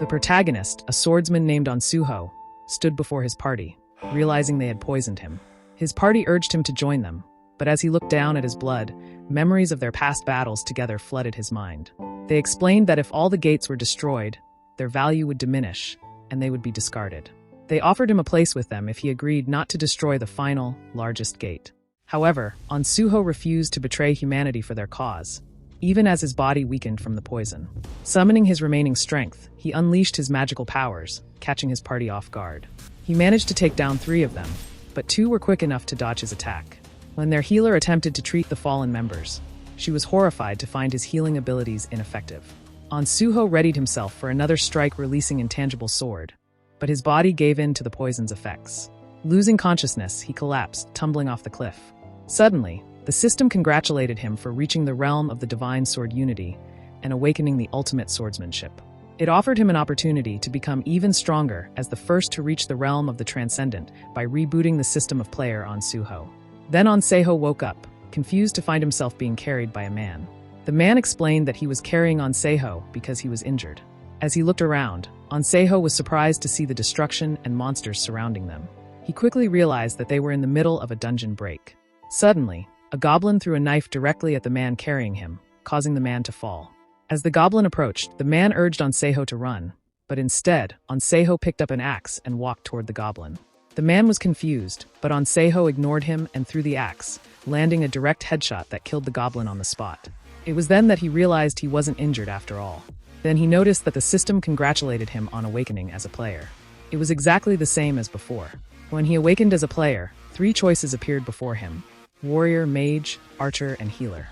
The protagonist, a swordsman named Ansuho, stood before his party, realizing they had poisoned him. His party urged him to join them, but as he looked down at his blood, memories of their past battles together flooded his mind. They explained that if all the gates were destroyed, their value would diminish, and they would be discarded. They offered him a place with them if he agreed not to destroy the final, largest gate. However, Ansuho refused to betray humanity for their cause, even as his body weakened from the poison. Summoning his remaining strength, he unleashed his magical powers, catching his party off guard. He managed to take down 3 of them, but 2 were quick enough to dodge his attack. When their healer attempted to treat the fallen members, she was horrified to find his healing abilities ineffective. Ansuho readied himself for another strike, releasing Intangible Sword, but his body gave in to the poison's effects. Losing consciousness, he collapsed, tumbling off the cliff. Suddenly, the system congratulated him for reaching the realm of the Divine Sword Unity and awakening the ultimate swordsmanship. It offered him an opportunity to become even stronger as the first to reach the realm of the Transcendent by rebooting the system of player Ansuho. Then Ansuho woke up, confused to find himself being carried by a man. The man explained that he was carrying Ansuho because he was injured. As he looked around, Ansuho was surprised to see the destruction and monsters surrounding them. He quickly realized that they were in the middle of a dungeon break. Suddenly, a goblin threw a knife directly at the man carrying him, causing the man to fall. As the goblin approached, the man urged Ansuho to run, but instead, Ansuho picked up an axe and walked toward the goblin. The man was confused, but Ansuho ignored him and threw the axe, landing a direct headshot that killed the goblin on the spot. It was then that he realized he wasn't injured after all. Then he noticed that the system congratulated him on awakening as a player. It was exactly the same as before. When he awakened as a player, 3 choices appeared before him: warrior, mage, archer, and healer.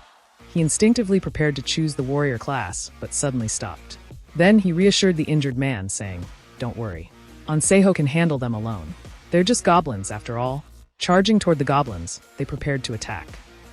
He instinctively prepared to choose the warrior class, but suddenly stopped. Then he reassured the injured man, saying, "Don't worry. Ansuho can handle them alone. They're just goblins, after all." Charging toward the goblins, they prepared to attack.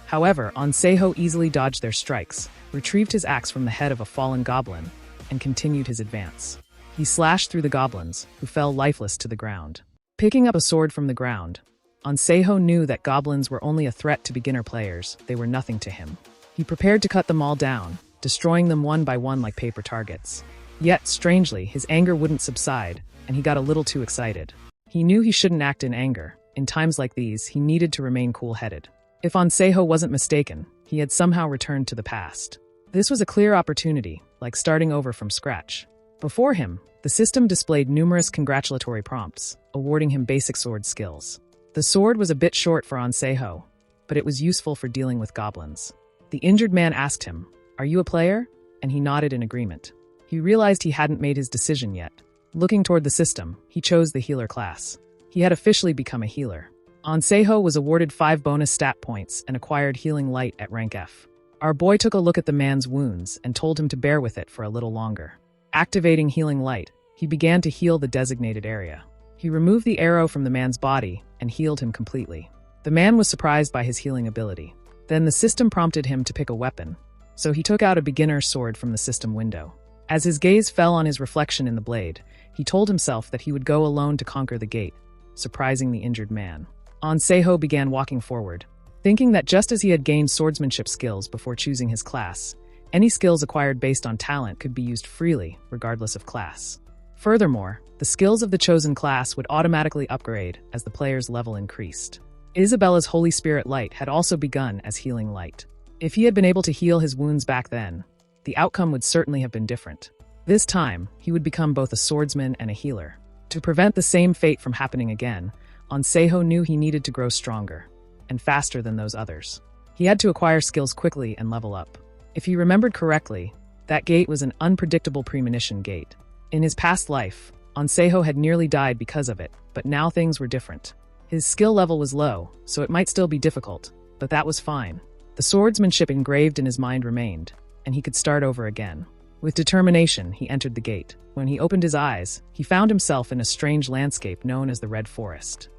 However, Ansuho easily dodged their strikes, retrieved his axe from the head of a fallen goblin, and continued his advance. He slashed through the goblins, who fell lifeless to the ground. Picking up a sword from the ground, Ansuho knew that goblins were only a threat to beginner players. They were nothing to him. He prepared to cut them all down, destroying them one by one like paper targets. Yet, strangely, his anger wouldn't subside, and he got a little too excited. He knew he shouldn't act in anger. In times like these, he needed to remain cool-headed. If Ansuho wasn't mistaken, he had somehow returned to the past. This was a clear opportunity, like starting over from scratch. Before him, the system displayed numerous congratulatory prompts, awarding him basic sword skills. The sword was a bit short for Ansuho, but it was useful for dealing with goblins. The injured man asked him, "Are you a player?" And he nodded in agreement. He realized he hadn't made his decision yet. Looking toward the system, he chose the healer class. He had officially become a healer. Ansuho was awarded 5 bonus stat points and acquired Healing Light at rank F. Our boy took a look at the man's wounds and told him to bear with it for a little longer. Activating Healing Light, he began to heal the designated area. He removed the arrow from the man's body and healed him completely. The man was surprised by his healing ability. Then the system prompted him to pick a weapon, so he took out a beginner sword from the system window. As his gaze fell on his reflection in the blade, he told himself that he would go alone to conquer the gate, surprising the injured man. Ansuho began walking forward, thinking that just as he had gained swordsmanship skills before choosing his class, any skills acquired based on talent could be used freely, regardless of class. Furthermore, the skills of the chosen class would automatically upgrade as the player's level increased. Isabella's Holy Spirit Light had also begun as Healing Light. If he had been able to heal his wounds back then, the outcome would certainly have been different. This time, he would become both a swordsman and a healer. To prevent the same fate from happening again, Ansuho knew he needed to grow stronger, and faster than those others. He had to acquire skills quickly and level up. If he remembered correctly, that gate was an unpredictable premonition gate. In his past life, Ansuho had nearly died because of it, but now things were different. His skill level was low, so it might still be difficult, but that was fine. The swordsmanship engraved in his mind remained, and he could start over again. With determination, he entered the gate. When he opened his eyes, he found himself in a strange landscape known as the Red Forest.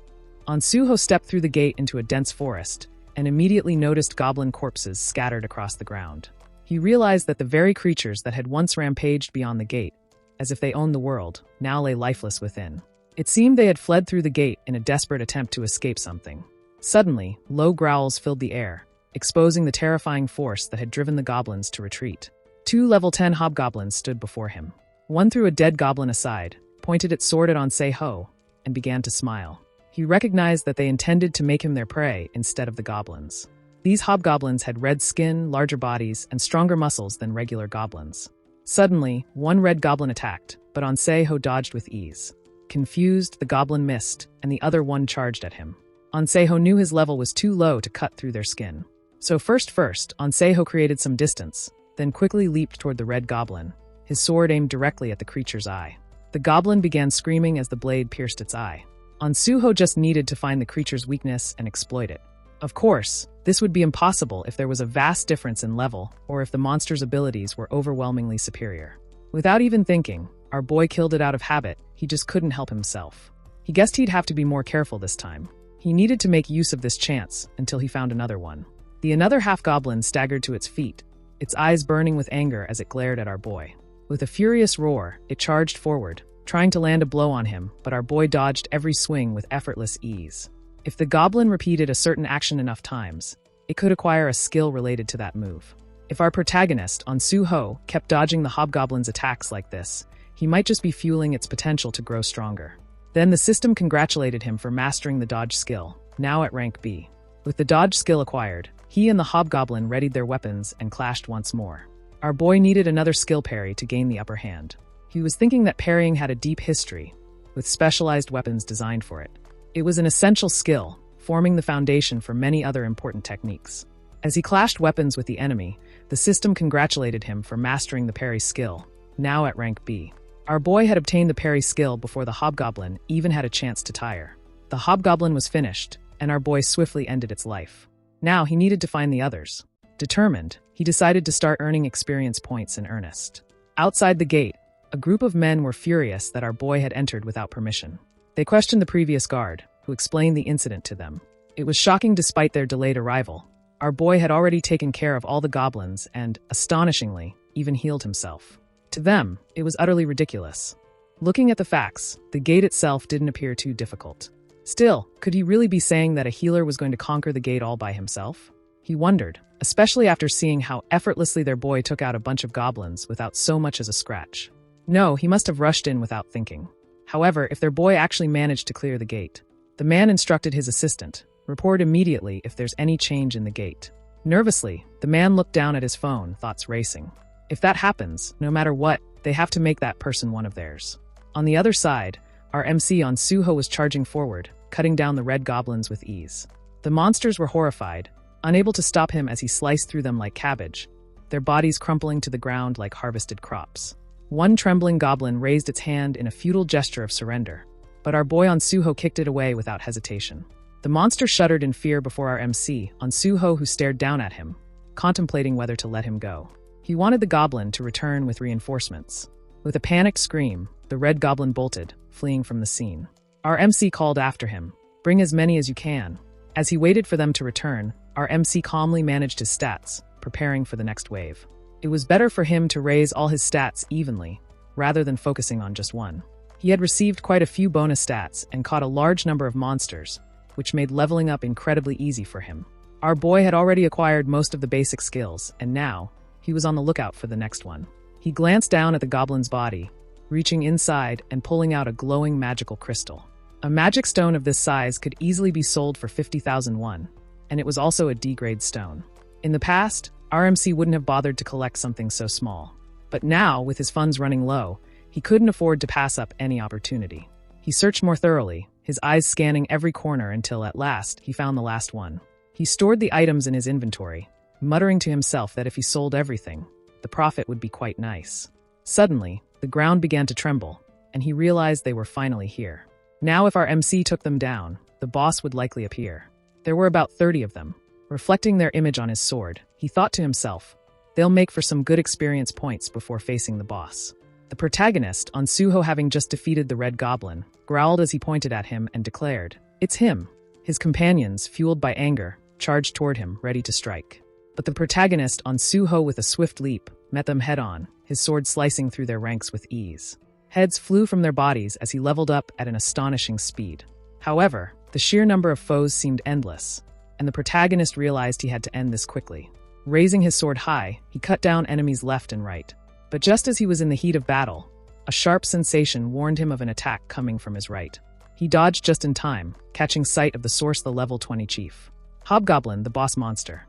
Ansuho stepped through the gate into a dense forest, and immediately noticed goblin corpses scattered across the ground. He realized that the very creatures that had once rampaged beyond the gate, as if they owned the world, now lay lifeless within. It seemed they had fled through the gate in a desperate attempt to escape something. Suddenly, low growls filled the air, exposing the terrifying force that had driven the goblins to retreat. 2 level 10 hobgoblins stood before him. One threw a dead goblin aside, pointed its sword at Ansei-ho, and began to smile. He recognized that they intended to make him their prey instead of the goblins. These hobgoblins had red skin, larger bodies, and stronger muscles than regular goblins. Suddenly, one red goblin attacked, but Ansei-ho dodged with ease. Confused, the goblin missed, and the other one charged at him. Ansei-ho knew his level was too low to cut through their skin. So first, Ansei-ho created some distance, then quickly leaped toward the red goblin, his sword aimed directly at the creature's eye. The goblin began screaming as the blade pierced its eye. Ansuho just needed to find the creature's weakness and exploit it. Of course, this would be impossible if there was a vast difference in level or if the monster's abilities were overwhelmingly superior. Without even thinking, our boy killed it out of habit. He just couldn't help himself. He guessed he'd have to be more careful this time. He needed to make use of this chance until he found another one. The another half-goblin staggered to its feet, its eyes burning with anger as it glared at our boy. With a furious roar, it charged forward, trying to land a blow on him, but our boy dodged every swing with effortless ease. If the goblin repeated a certain action enough times, it could acquire a skill related to that move. If our protagonist, Ansuho, kept dodging the hobgoblin's attacks like this, he might just be fueling its potential to grow stronger. Then the system congratulated him for mastering the dodge skill, now at rank B. With the dodge skill acquired, he and the hobgoblin readied their weapons and clashed once more. Our boy needed another skill parry to gain the upper hand. He was thinking that parrying had a deep history, with specialized weapons designed for it. It was an essential skill, forming the foundation for many other important techniques. As he clashed weapons with the enemy, the system congratulated him for mastering the parry skill, now at rank B. Our boy had obtained the parry skill before the hobgoblin even had a chance to tire. The hobgoblin was finished, and our boy swiftly ended its life. Now he needed to find the others. Determined, he decided to start earning experience points in earnest. Outside the gate, a group of men were furious that our boy had entered without permission. They questioned the previous guard, who explained the incident to them. It was shocking despite their delayed arrival. Our boy had already taken care of all the goblins and, astonishingly, even healed himself. To them, it was utterly ridiculous. Looking at the facts, the gate itself didn't appear too difficult. Still, could he really be saying that a healer was going to conquer the gate all by himself? He wondered, especially after seeing how effortlessly their boy took out a bunch of goblins without so much as a scratch. No, he must have rushed in without thinking. However, if their boy actually managed to clear the gate, the man instructed his assistant, report immediately if there's any change in the gate. Nervously, the man looked down at his phone, thoughts racing. If that happens, no matter what, they have to make that person one of theirs. On the other side, our MC Ansuho was charging forward, cutting down the red goblins with ease. The monsters were horrified, unable to stop him as he sliced through them like cabbage, their bodies crumpling to the ground like harvested crops. One trembling goblin raised its hand in a futile gesture of surrender, but our boy Ansuho kicked it away without hesitation. The monster shuddered in fear before our MC, Ansuho, who stared down at him, contemplating whether to let him go. He wanted the goblin to return with reinforcements. With a panicked scream, the red goblin bolted, fleeing from the scene. Our MC called after him, "Bring as many as you can." As he waited for them to return, our MC calmly managed his stats, preparing for the next wave. It was better for him to raise all his stats evenly, rather than focusing on just one. He had received quite a few bonus stats and caught a large number of monsters, which made leveling up incredibly easy for him. Our boy had already acquired most of the basic skills, and now, he was on the lookout for the next one. He glanced down at the goblin's body, reaching inside and pulling out a glowing magical crystal. A magic stone of this size could easily be sold for 50,000 won, and it was also a D-grade stone. In the past, RMC wouldn't have bothered to collect something so small. But now, with his funds running low, he couldn't afford to pass up any opportunity. He searched more thoroughly, his eyes scanning every corner until at last he found the last one. He stored the items in his inventory, muttering to himself that if he sold everything, the profit would be quite nice. Suddenly, the ground began to tremble, and he realized they were finally here. Now if our MC took them down, the boss would likely appear. There were about 30 of them. Reflecting their image on his sword, he thought to himself, they'll make for some good experience points before facing the boss. The protagonist, Ansuho, having just defeated the Red Goblin, growled as he pointed at him and declared, "It's him." His companions, fueled by anger, charged toward him, ready to strike. But the protagonist, Ansuho, with a swift leap, met them head-on, his sword slicing through their ranks with ease. Heads flew from their bodies as he leveled up at an astonishing speed. However, the sheer number of foes seemed endless, and the protagonist realized he had to end this quickly. Raising his sword high, he cut down enemies left and right. But just as he was in the heat of battle, A sharp sensation warned him of an attack coming from his right. He dodged just in time, catching sight of the source, the level 20 chief. Hobgoblin, the boss monster.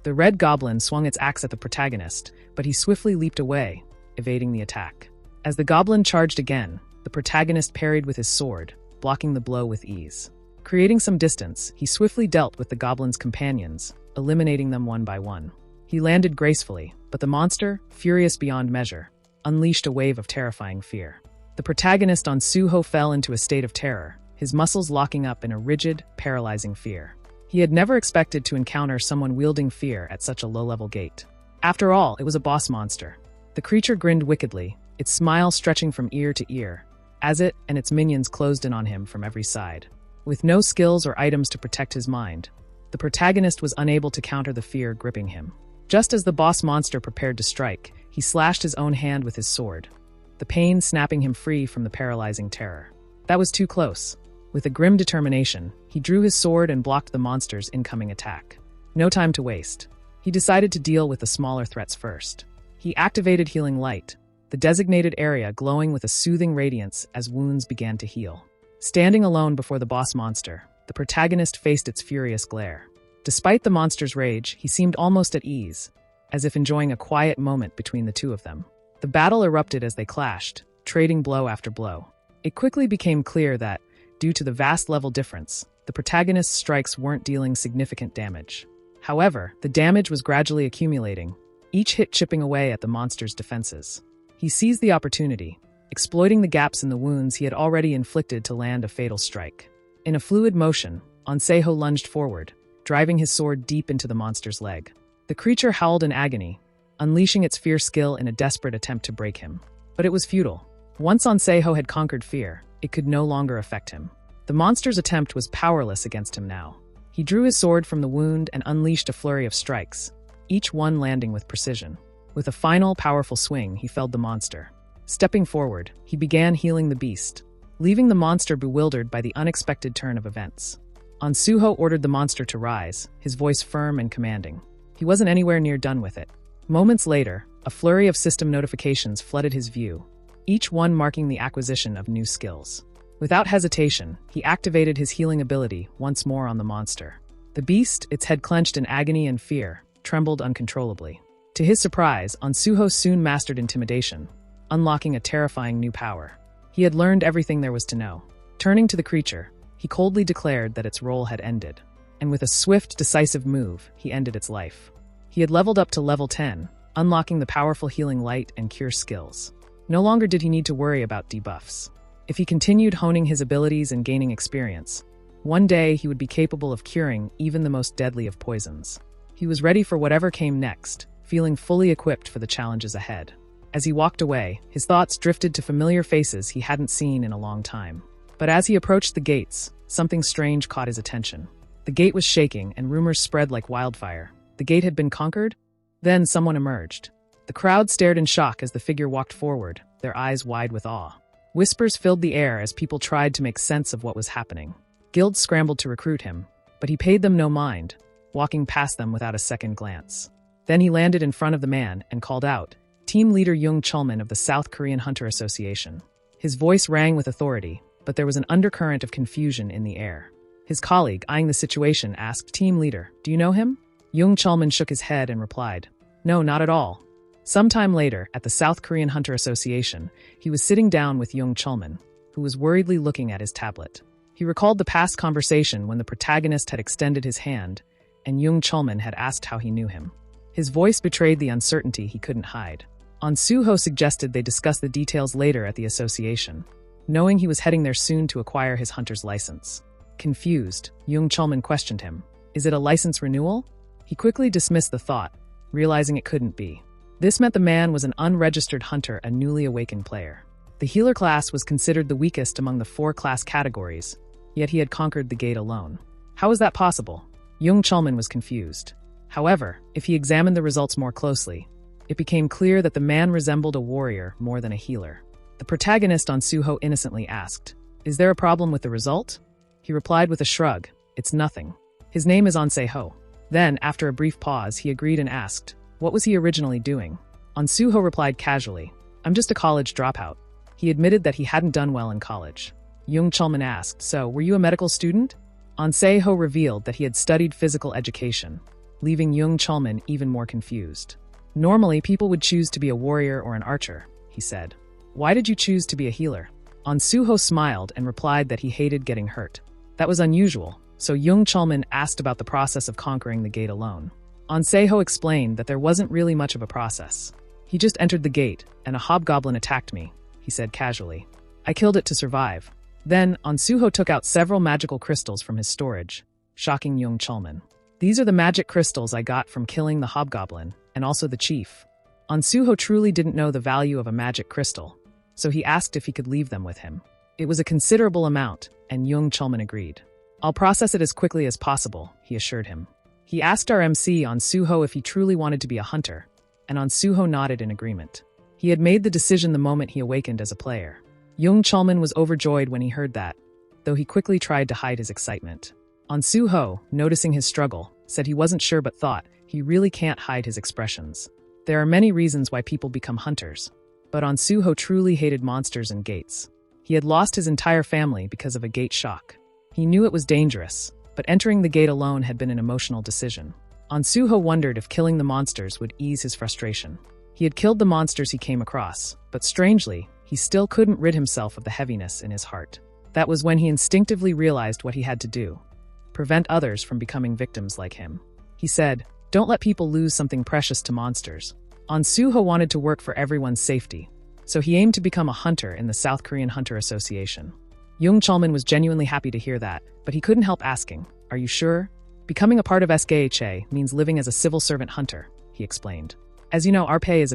The red goblin swung its axe at the protagonist, but he swiftly leaped away, evading the attack. As the goblin charged again, the protagonist parried with his sword, blocking the blow with ease. Creating some distance, he swiftly dealt with the goblin's companions, eliminating them one by one. He landed gracefully, but the monster, furious beyond measure, unleashed a wave of terrifying fear. The protagonist Ansuho fell into a state of terror, his muscles locking up in a rigid, paralyzing fear. He had never expected to encounter someone wielding fear at such a low-level gate. After all, it was a boss monster. The creature grinned wickedly, its smile stretching from ear to ear, as it and its minions closed in on him from every side. With no skills or items to protect his mind, the protagonist was unable to counter the fear gripping him. Just as the boss monster prepared to strike, he slashed his own hand with his sword, the pain snapping him free from the paralyzing terror. That was too close. With a grim determination, he drew his sword and blocked the monster's incoming attack. No time to waste. He decided to deal with the smaller threats first. He activated Healing Light, the designated area glowing with a soothing radiance as wounds began to heal. Standing alone before the boss monster, the protagonist faced its furious glare. Despite the monster's rage, he seemed almost at ease, as if enjoying a quiet moment between the two of them. The battle erupted as they clashed, trading blow after blow. It quickly became clear that, due to the vast level difference, the protagonist's strikes weren't dealing significant damage. However, the damage was gradually accumulating, each hit chipping away at the monster's defenses. He seized the opportunity, exploiting the gaps in the wounds he had already inflicted to land a fatal strike. In a fluid motion, Anseho lunged forward, driving his sword deep into the monster's leg. The creature howled in agony, unleashing its fierce skill in a desperate attempt to break him. But it was futile. Once Anseho had conquered fear, it could no longer affect him. The monster's attempt was powerless against him now. He drew his sword from the wound and unleashed a flurry of strikes, each one landing with precision. With a final, powerful swing, he felled the monster. Stepping forward, he began healing the beast, leaving the monster bewildered by the unexpected turn of events. Ansuho ordered the monster to rise, his voice firm and commanding. He wasn't anywhere near done with it. Moments later, a flurry of system notifications flooded his view, each one marking the acquisition of new skills. Without hesitation, he activated his healing ability once more on the monster. The beast, its head clenched in agony and fear, trembled uncontrollably. To his surprise, Ansuho soon mastered intimidation, unlocking a terrifying new power. He had learned everything there was to know. Turning to the creature, he coldly declared that its role had ended, and with a swift, decisive move, he ended its life. He had leveled up to level 10, unlocking the powerful Healing Light and Cure skills. No longer did he need to worry about debuffs. If he continued honing his abilities and gaining experience, one day he would be capable of curing even the most deadly of poisons. He was ready for whatever came next, feeling fully equipped for the challenges ahead. As he walked away, his thoughts drifted to familiar faces he hadn't seen in a long time. But as he approached the gates, something strange caught his attention. The gate was shaking and rumors spread like wildfire. The gate had been conquered? Then someone emerged. The crowd stared in shock as the figure walked forward, their eyes wide with awe. Whispers filled the air as people tried to make sense of what was happening. Guilds scrambled to recruit him, but he paid them no mind, walking past them without a second glance. Then he landed in front of the man and called out, "Team leader Jung Chulman of the South Korean Hunter Association." His voice rang with authority, but there was an undercurrent of confusion in the air. His colleague, eyeing the situation, asked, "Team leader, do you know him?" Jung Chulman shook his head and replied, "No, not at all." Sometime later, at the South Korean Hunter Association, he was sitting down with Jung Chulman, who was worriedly looking at his tablet. He recalled the past conversation when the protagonist had extended his hand, and Jung Chulman had asked how he knew him. His voice betrayed the uncertainty he couldn't hide. Ansuho suggested they discuss the details later at the association, knowing he was heading there soon to acquire his hunter's license. Confused, Jung Chulman questioned him. "Is it a license renewal?" He quickly dismissed the thought, realizing it couldn't be. This meant the man was an unregistered hunter, a newly awakened player. The healer class was considered the weakest among the 4 class categories, yet he had conquered the gate alone. How was that possible? Jung Chulman was confused. However, if he examined the results more closely, it became clear that the man resembled a warrior more than a healer. The protagonist Ansuho innocently asked, "Is there a problem with the result?" He replied with a shrug, "It's nothing. His name is Anseho." Then, after a brief pause, he agreed and asked, what was he originally doing? Ansuho replied casually, "I'm just a college dropout." He admitted that he hadn't done well in college. Jung Chulman asked, "So, were you a medical student?" An Se-ho revealed that he had studied physical education, leaving Jung Chulman even more confused. "Normally, people would choose to be a warrior or an archer," he said. "Why did you choose to be a healer?" An Se-ho smiled and replied that he hated getting hurt. That was unusual, so Jung Chulman asked about the process of conquering the gate alone. An Se-ho explained that there wasn't really much of a process. "He just entered the gate, and a hobgoblin attacked me," he said casually. "I killed it to survive." Then, An Se-ho took out several magical crystals from his storage, shocking Jung Chulman. "These are the magic crystals I got from killing the hobgoblin, and also the chief." An Se-ho truly didn't know the value of a magic crystal, so he asked if he could leave them with him. It was a considerable amount, and Jung Chulman agreed. "I'll process it as quickly as possible," he assured him. He asked our MC An Se-ho if he truly wanted to be a hunter, and An Se-ho nodded in agreement. He had made the decision the moment he awakened as a player. Jung Chulman was overjoyed when he heard that, though he quickly tried to hide his excitement. An Se-ho, noticing his struggle, said he wasn't sure but thought he really can't hide his expressions. There are many reasons why people become hunters, but An Se-ho truly hated monsters and gates. He had lost his entire family because of a gate shock. He knew it was dangerous, but entering the gate alone had been an emotional decision. An Se-ho wondered if killing the monsters would ease his frustration. He had killed the monsters he came across, but strangely, he still couldn't rid himself of the heaviness in his heart. That was when he instinctively realized what he had to do: prevent others from becoming victims like him. He said, "Don't let people lose something precious to monsters." An Se-ho wanted to work for everyone's safety, so he aimed to become a hunter in the South Korean Hunter Association. Jung Chulman was genuinely happy to hear that, but he couldn't help asking, "Are you sure?" "Becoming a part of SKHA means living as a civil servant hunter," he explained. "As you know, our pay is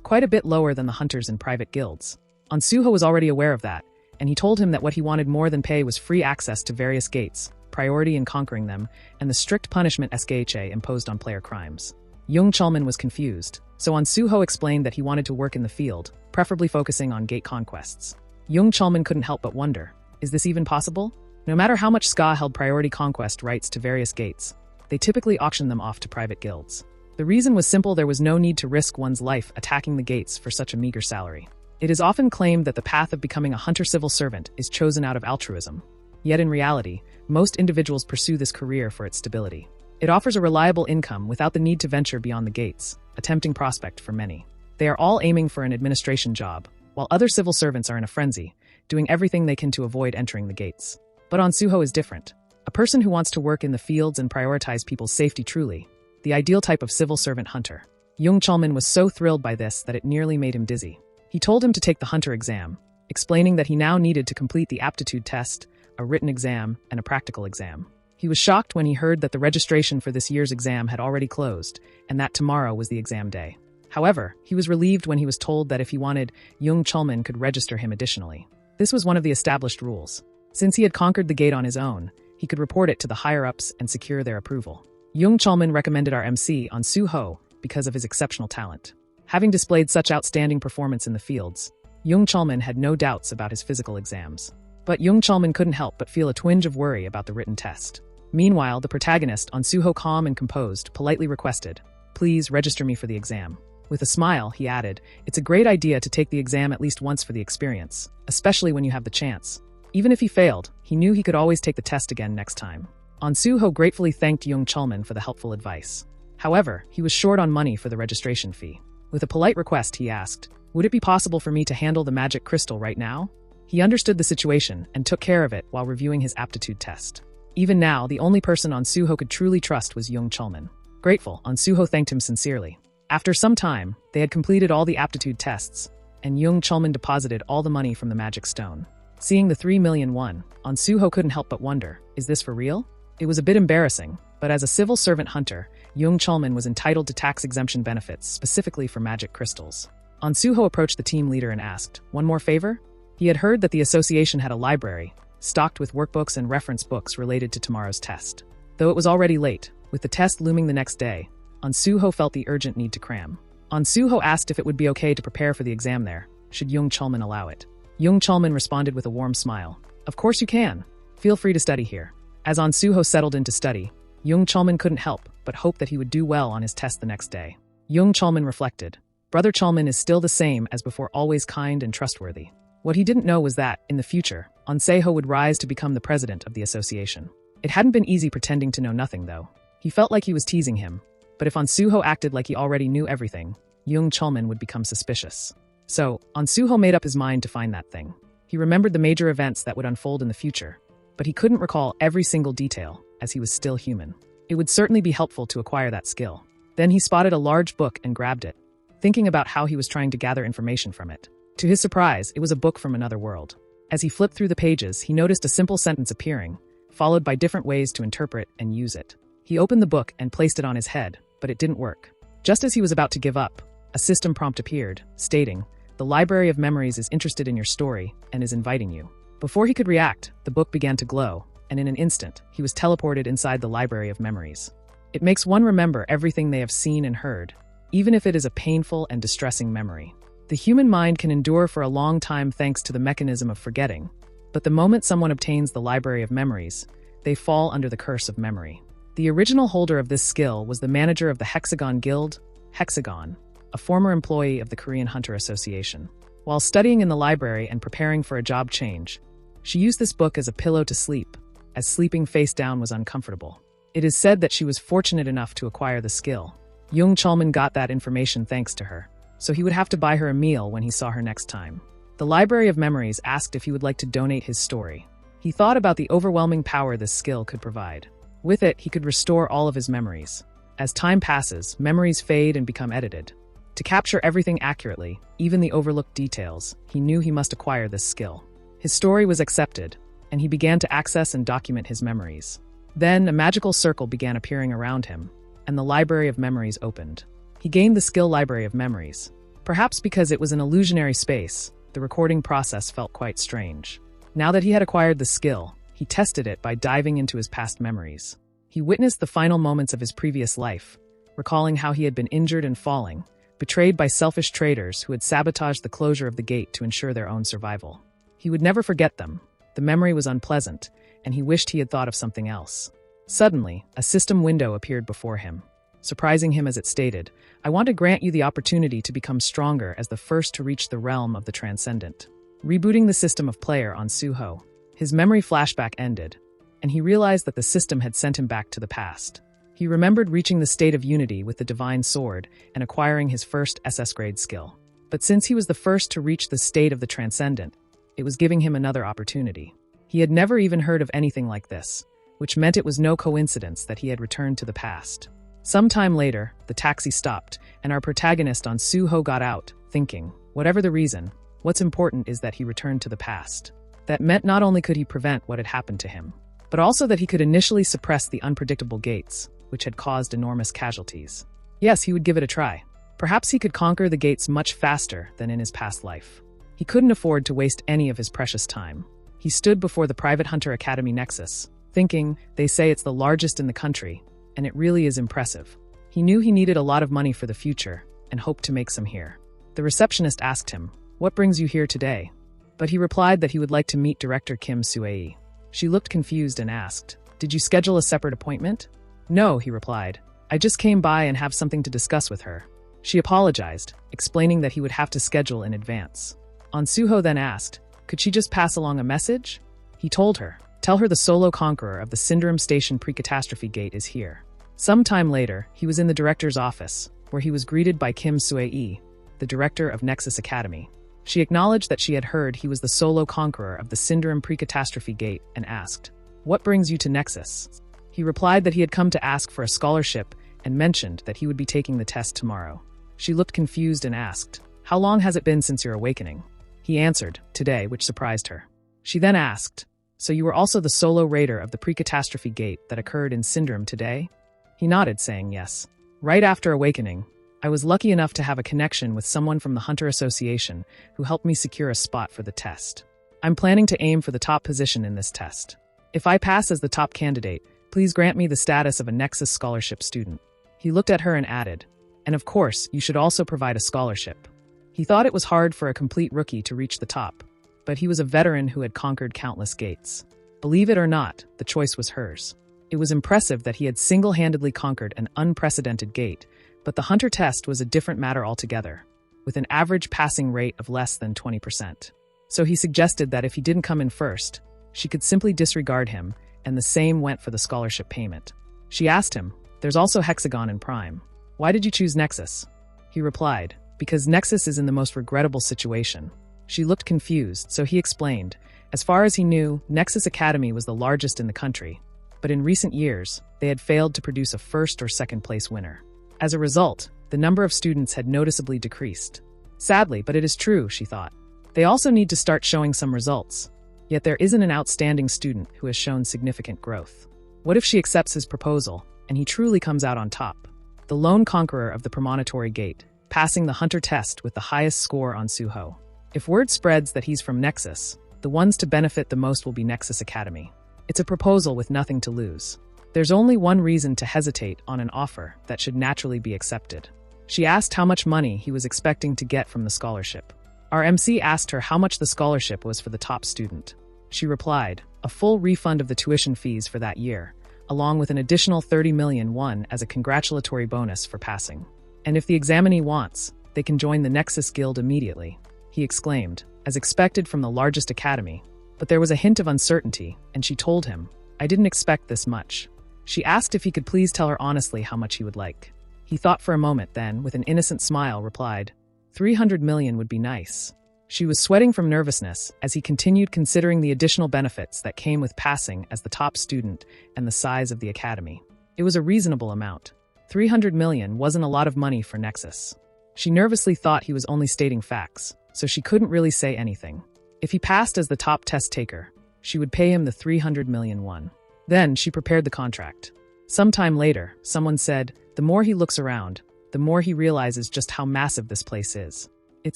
quite a bit lower than the hunters in private guilds." An Se-ho was already aware of that, and he told him that what he wanted more than pay was free access to various gates, priority in conquering them, and the strict punishment SKHA imposed on player crimes. Jung Chulman was confused, so An Se-ho explained that he wanted to work in the field, preferably focusing on gate conquests. Jung Chulman couldn't help but wonder, is this even possible? No matter how much SKA held priority conquest rights to various gates, they typically auctioned them off to private guilds. The reason was simple: there was no need to risk one's life attacking the gates for such a meager salary. It is often claimed that the path of becoming a hunter civil servant is chosen out of altruism. Yet in reality, most individuals pursue this career for its stability. It offers a reliable income without the need to venture beyond the gates, a tempting prospect for many. They are all aiming for an administration job, while other civil servants are in a frenzy, doing everything they can to avoid entering the gates. But An Se-ho is different. A person who wants to work in the fields and prioritize people's safety truly. The ideal type of civil servant hunter. Jung Chulman was so thrilled by this that it nearly made him dizzy. He told him to take the hunter exam, explaining that he now needed to complete the aptitude test, a written exam, and a practical exam. He was shocked when he heard that the registration for this year's exam had already closed, and that tomorrow was the exam day. However, he was relieved when he was told that if he wanted, Jung Chulman could register him additionally. This was one of the established rules. Since he had conquered the gate on his own, he could report it to the higher-ups and secure their approval. Jung Chulman recommended our MC An Se-ho because of his exceptional talent. Having displayed such outstanding performance in the fields, Jung Chulman had no doubts about his physical exams. But Jung Chulman couldn't help but feel a twinge of worry about the written test. Meanwhile, the protagonist, An Se-ho, calm and composed, politely requested, "Please register me for the exam." With a smile, he added, "It's a great idea to take the exam at least once for the experience, especially when you have the chance." Even if he failed, he knew he could always take the test again next time. An Se-ho gratefully thanked Jung Chulman for the helpful advice. However, he was short on money for the registration fee. With a polite request, he asked, "Would it be possible for me to handle the magic crystal right now?" He understood the situation and took care of it while reviewing his aptitude test. Even now, the only person An Se-ho could truly trust was Jung Chulman. Grateful, An Se-ho thanked him sincerely. After some time, they had completed all the aptitude tests, and Jung Chulman deposited all the money from the magic stone. Seeing the 3 million won, An Se-ho couldn't help but wonder, is this for real? It was a bit embarrassing, but as a civil servant hunter, Jung Chulman was entitled to tax exemption benefits specifically for magic crystals. An Se-ho approached the team leader and asked, "One more favor?" He had heard that the association had a library, stocked with workbooks and reference books related to tomorrow's test. Though it was already late, with the test looming the next day, An Se-ho felt the urgent need to cram. An Se-ho asked if it would be okay to prepare for the exam there, should Jung Chulman allow it. Jung Chulman responded with a warm smile. "Of course you can. Feel free to study here." As An Se-ho settled into study, Jung Chulman couldn't help but hope that he would do well on his test the next day. Jung Chulman reflected, Brother Chulman is still the same as before, always kind and trustworthy. What he didn't know was that, in the future, Onseho would rise to become the president of the association. It hadn't been easy pretending to know nothing, though. He felt like he was teasing him, but if Onsuho acted like he already knew everything, Jung Chulman would become suspicious. So, Onsuho made up his mind to find that thing. He remembered the major events that would unfold in the future, but he couldn't recall every single detail, as he was still human. It would certainly be helpful to acquire that skill. Then he spotted a large book and grabbed it, thinking about how he was trying to gather information from it. To his surprise, it was a book from another world. As he flipped through the pages, he noticed a simple sentence appearing, followed by different ways to interpret and use it. He opened the book and placed it on his head, but it didn't work. Just as he was about to give up, a system prompt appeared, stating, "The Library of Memories is interested in your story and is inviting you." Before he could react, the book began to glow, and in an instant, he was teleported inside the Library of Memories. It makes one remember everything they have seen and heard, even if it is a painful and distressing memory. The human mind can endure for a long time thanks to the mechanism of forgetting, but the moment someone obtains the Library of Memories, they fall under the curse of memory. The original holder of this skill was the manager of the Hexagon Guild, Hexagon, a former employee of the Korean Hunter Association. While studying in the library and preparing for a job change, she used this book as a pillow to sleep, as sleeping face down was uncomfortable. It is said that she was fortunate enough to acquire the skill. Jung Chulman got that information thanks to her, so he would have to buy her a meal when he saw her next time. The Library of Memories asked if he would like to donate his story. He thought about the overwhelming power this skill could provide. With it, he could restore all of his memories. As time passes, memories fade and become edited. To capture everything accurately, even the overlooked details, he knew he must acquire this skill. His story was accepted, and he began to access and document his memories. Then, a magical circle began appearing around him, and the Library of Memories opened. He gained the skill Library of Memories. Perhaps because it was an illusionary space, the recording process felt quite strange. Now that he had acquired the skill, he tested it by diving into his past memories. He witnessed the final moments of his previous life, recalling how he had been injured and falling, betrayed by selfish traders who had sabotaged the closure of the gate to ensure their own survival. He would never forget them. The memory was unpleasant, and he wished he had thought of something else. Suddenly, a system window appeared before him, surprising him as it stated, "I want to grant you the opportunity to become stronger as the first to reach the realm of the transcendent." Rebooting the system of player on Suho, his memory flashback ended, and he realized that the system had sent him back to the past. He remembered reaching the state of unity with the Divine Sword and acquiring his first SS grade skill. But since he was the first to reach the state of the transcendent, it was giving him another opportunity. He had never even heard of anything like this, which meant it was no coincidence that he had returned to the past. Some time later, the taxi stopped, and our protagonist on Suho got out, thinking, whatever the reason, what's important is that he returned to the past. That meant not only could he prevent what had happened to him, but also that he could initially suppress the unpredictable gates, which had caused enormous casualties. Yes, he would give it a try. Perhaps he could conquer the gates much faster than in his past life. He couldn't afford to waste any of his precious time. He stood before the Private Hunter Academy Nexus, thinking, they say it's the largest in the country, and it really is impressive. He knew he needed a lot of money for the future, and hoped to make some here. The receptionist asked him, "What brings you here today?" But he replied that he would like to meet Director Kim Suei. She looked confused and asked, "Did you schedule a separate appointment?" "No," he replied. "I just came by and have something to discuss with her." She apologized, explaining that he would have to schedule in advance. Onsuho then asked, could she just pass along a message? He told her, "Tell her the solo conqueror of the Syndrome Station pre-catastrophe gate is here." Some time later, he was in the director's office, where he was greeted by Kim Suei, the director of Nexus Academy. She acknowledged that she had heard he was the solo conqueror of the Syndrome pre-catastrophe gate and asked, "What brings you to Nexus?" He replied that he had come to ask for a scholarship and mentioned that he would be taking the test tomorrow. She looked confused and asked, "How long has it been since your awakening?" He answered, "Today," which surprised her. She then asked, "So you were also the solo raider of the pre-catastrophe gate that occurred in Syndrome today?" He nodded, saying yes. "Right after awakening, I was lucky enough to have a connection with someone from the Hunter Association who helped me secure a spot for the test. I'm planning to aim for the top position in this test. If I pass as the top candidate, please grant me the status of a Nexus Scholarship student." He looked at her and added, "And of course, you should also provide a scholarship." He thought it was hard for a complete rookie to reach the top, but he was a veteran who had conquered countless gates. Believe it or not, the choice was hers. It was impressive that he had single-handedly conquered an unprecedented gate, but the Hunter test was a different matter altogether. with an average passing rate of less than 20%. So he suggested that if he didn't come in first, she could simply disregard him, and the same went for the scholarship payment. She asked him, "There's also Hexagon and Prime. Why did you choose Nexus?" He replied, "Because Nexus is in the most regrettable situation." She looked confused, so he explained. As far as he knew, Nexus Academy was the largest in the country, but in recent years, they had failed to produce a first or second place winner. As a result, the number of students had noticeably decreased. Sadly, but it is true, she thought. They also need to start showing some results. Yet there isn't an outstanding student who has shown significant growth. What if she accepts his proposal, and he truly comes out on top? The lone conqueror of the premonitory gate, passing the hunter test with the highest score on Suho. If word spreads that he's from Nexus, the ones to benefit the most will be Nexus Academy. It's a proposal with nothing to lose. There's only one reason to hesitate on an offer that should naturally be accepted. She asked how much money he was expecting to get from the scholarship. Our MC asked her how much the scholarship was for the top student. She replied, a full refund of the tuition fees for that year, along with an additional 30 million won as a congratulatory bonus for passing. And if the examinee wants, they can join the Nexus Guild immediately, he exclaimed, as expected from the largest academy. But there was a hint of uncertainty, and she told him, I didn't expect this much. She asked if he could please tell her honestly how much he would like. He thought for a moment, then, with an innocent smile, replied, 300 million would be nice. She was sweating from nervousness as he continued considering the additional benefits that came with passing as the top student and the size of the academy. It was a reasonable amount. 300 million wasn't a lot of money for Nexus. She nervously thought he was only stating facts, so she couldn't really say anything. If he passed as the top test taker, she would pay him the 300 million won. Then she prepared the contract. Sometime later, someone said, the more he looks around, the more he realizes just how massive this place is. It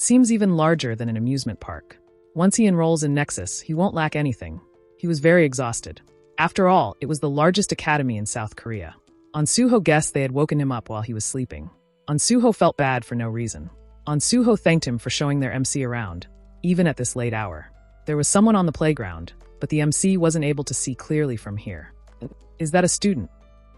seems even larger than an amusement park. Once he enrolls in Nexus, he won't lack anything. He was very exhausted. After all, it was the largest academy in South Korea. On Suho guessed they had woken him up while he was sleeping. On Suho felt bad for no reason. On Suho thanked him for showing their MC around, even at this late hour. There was someone on the playground, but the MC wasn't able to see clearly from here. Is that a student?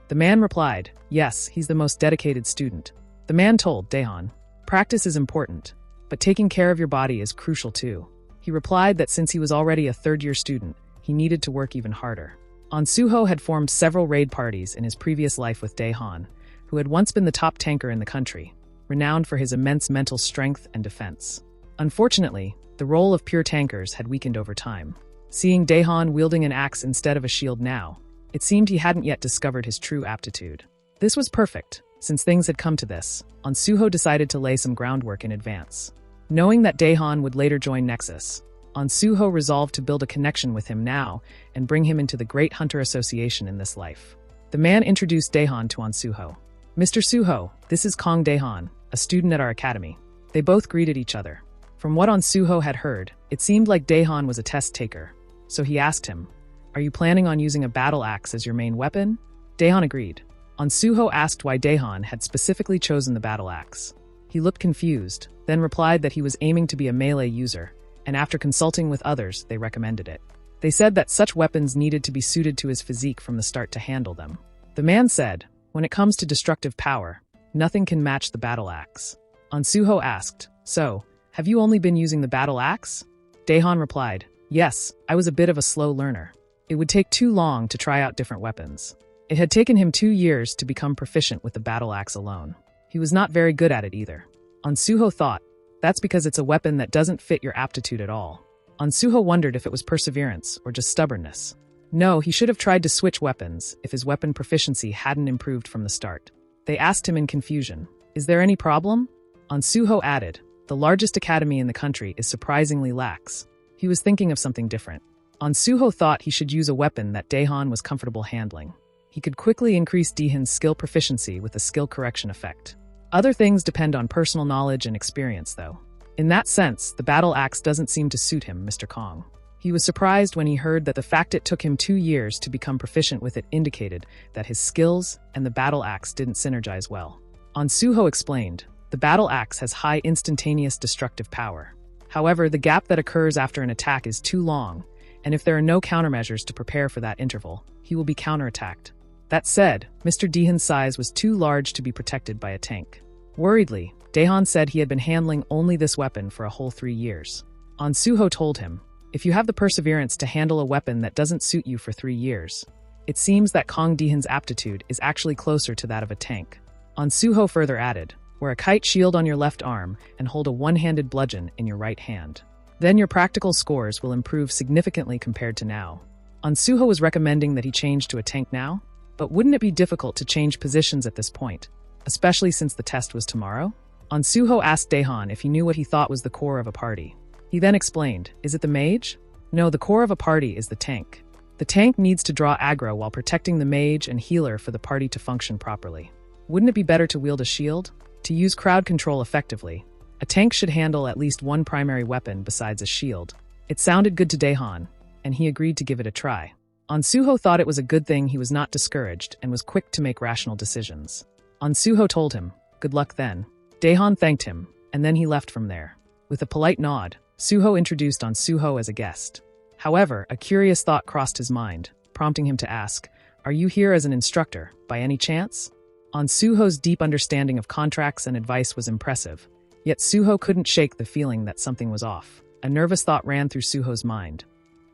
The man replied, yes, he's the most dedicated student. The man told Daehan, practice is important, but taking care of your body is crucial too. He replied that since he was already a third-year student, he needed to work even harder. On Suho had formed several raid parties in his previous life with Daehan, who had once been the top tanker in the country, renowned for his immense mental strength and defense. Unfortunately, the role of pure tankers had weakened over time. Seeing Daehan wielding an axe instead of a shield now, it seemed he hadn't yet discovered his true aptitude. This was perfect. Since things had come to this, On Suho decided to lay some groundwork in advance. Knowing that Daehan would later join Nexus, On Suho resolved to build a connection with him now and bring him into the Great Hunter Association in this life. The man introduced Daehan to On Suho. Mr. Suho, this is Kong Daehan, a student at our academy. They both greeted each other. From what On Suho had heard, it seemed like Daehan was a test taker. So he asked him, are you planning on using a battle axe as your main weapon? Daehan agreed. On Suho asked why Daehan had specifically chosen the battle axe. He looked confused, then replied that he was aiming to be a melee user, and after consulting with others, they recommended it. They said that such weapons needed to be suited to his physique from the start to handle them. The man said, when it comes to destructive power, nothing can match the battle axe. On Suho asked, so, have you only been using the battle axe? Daehan replied, yes, I was a bit of a slow learner. It would take too long to try out different weapons. It had taken him 2 years to become proficient with the battle axe alone. He was not very good at it either. On Suho thought, that's because it's a weapon that doesn't fit your aptitude at all. On Suho wondered if it was perseverance or just stubbornness. No, he should have tried to switch weapons if his weapon proficiency hadn't improved from the start. They asked him in confusion, is there any problem? On Suho added, the largest academy in the country is surprisingly lax. He was thinking of something different. On Suho thought he should use a weapon that Daehan was comfortable handling. He could quickly increase Daehan's skill proficiency with a skill correction effect. Other things depend on personal knowledge and experience, though. In that sense, the battle axe doesn't seem to suit him, Mr. Kong. He was surprised when he heard that the fact it took him 2 years to become proficient with it indicated that his skills and the battle axe didn't synergize well. On Suho explained, the battle axe has high instantaneous destructive power. However, the gap that occurs after an attack is too long, and if there are no countermeasures to prepare for that interval, he will be counterattacked. That said, Mr. Daehan's size was too large to be protected by a tank. Worriedly, Daehan said he had been handling only this weapon for a whole 3 years. An Suho told him, if you have the perseverance to handle a weapon that doesn't suit you for 3 years, it seems that Kang Daehan's aptitude is actually closer to that of a tank. An Suho further added, wear a kite shield on your left arm and hold a one-handed bludgeon in your right hand. Then your practical scores will improve significantly compared to now. An Suho was recommending that he change to a tank now, but wouldn't it be difficult to change positions at this point, especially since the test was tomorrow? An Suho asked Daehan if he knew what he thought was the core of a party. He then explained, is it the mage? No, the core of a party is the tank. The tank needs to draw aggro while protecting the mage and healer for the party to function properly. Wouldn't it be better to wield a shield? To use crowd control effectively, a tank should handle at least one primary weapon besides a shield. It sounded good to Daehan, and he agreed to give it a try. An Suho thought it was a good thing he was not discouraged and was quick to make rational decisions. An Suho told him, good luck then. Daehan thanked him, and then he left from there. With a polite nod, Suho introduced An Suho as a guest. However, a curious thought crossed his mind, prompting him to ask, are you here as an instructor, by any chance? An Suho's deep understanding of contracts and advice was impressive, yet Suho couldn't shake the feeling that something was off. A nervous thought ran through Suho's mind.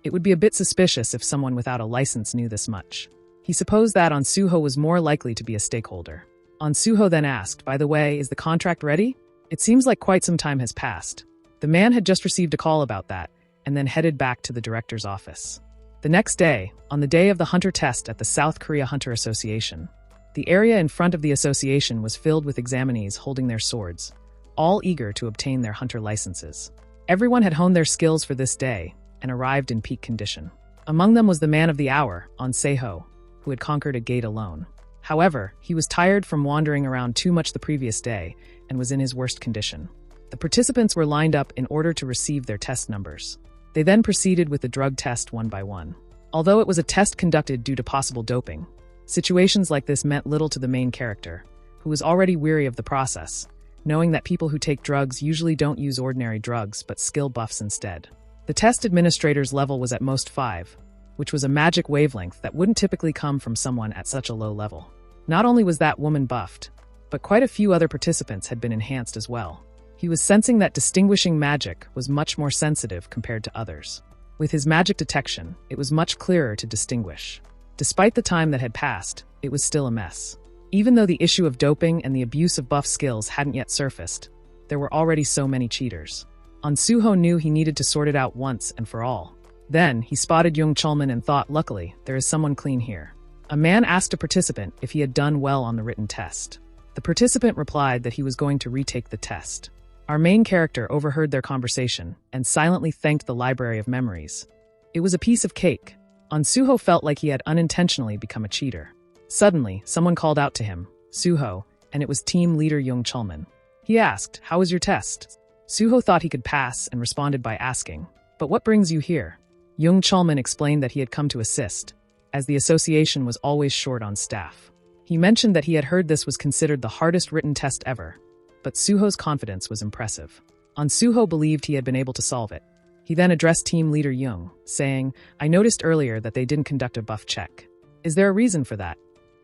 It would be a bit suspicious if someone without a license knew this much. He supposed that An Suho was more likely to be a stakeholder. An Suho then asked, by the way, is the contract ready? It seems like quite some time has passed. The man had just received a call about that, and then headed back to the director's office. The next day, on the day of the hunter test at the South Korea Hunter Association, the area in front of the association was filled with examinees holding their swords, all eager to obtain their hunter licenses. Everyone had honed their skills for this day and arrived in peak condition. Among them was the man of the hour, An Seho, who had conquered a gate alone. However, he was tired from wandering around too much the previous day and was in his worst condition. The participants were lined up in order to receive their test numbers. They then proceeded with the drug test one by one. Although it was a test conducted due to possible doping, situations like this meant little to the main character, who was already weary of the process, knowing that people who take drugs usually don't use ordinary drugs but skill buffs instead. The test administrator's level was at most 5, which was a magic wavelength that wouldn't typically come from someone at such a low level. Not only was that woman buffed, but quite a few other participants had been enhanced as well. He was sensing that distinguishing magic was much more sensitive compared to others. With his magic detection, it was much clearer to distinguish. Despite the time that had passed, it was still a mess. Even though the issue of doping and the abuse of buff skills hadn't yet surfaced, there were already so many cheaters. An Suho knew he needed to sort it out once and for all. Then, he spotted Jung Chulman and thought, luckily, there is someone clean here. A man asked a participant if he had done well on the written test. The participant replied that he was going to retake the test. Our main character overheard their conversation and silently thanked the Library of Memories. It was a piece of cake. An Suho felt like he had unintentionally become a cheater. Suddenly, someone called out to him, Suho, and it was team leader Jung Chulman. He asked, how was your test? Suho thought he could pass and responded by asking, but what brings you here? Jung Chulman explained that he had come to assist, as the association was always short on staff. He mentioned that he had heard this was considered the hardest written test ever, but Suho's confidence was impressive. An Suho believed he had been able to solve it. He then addressed team leader Jung, saying, I noticed earlier that they didn't conduct a buff check. Is there a reason for that?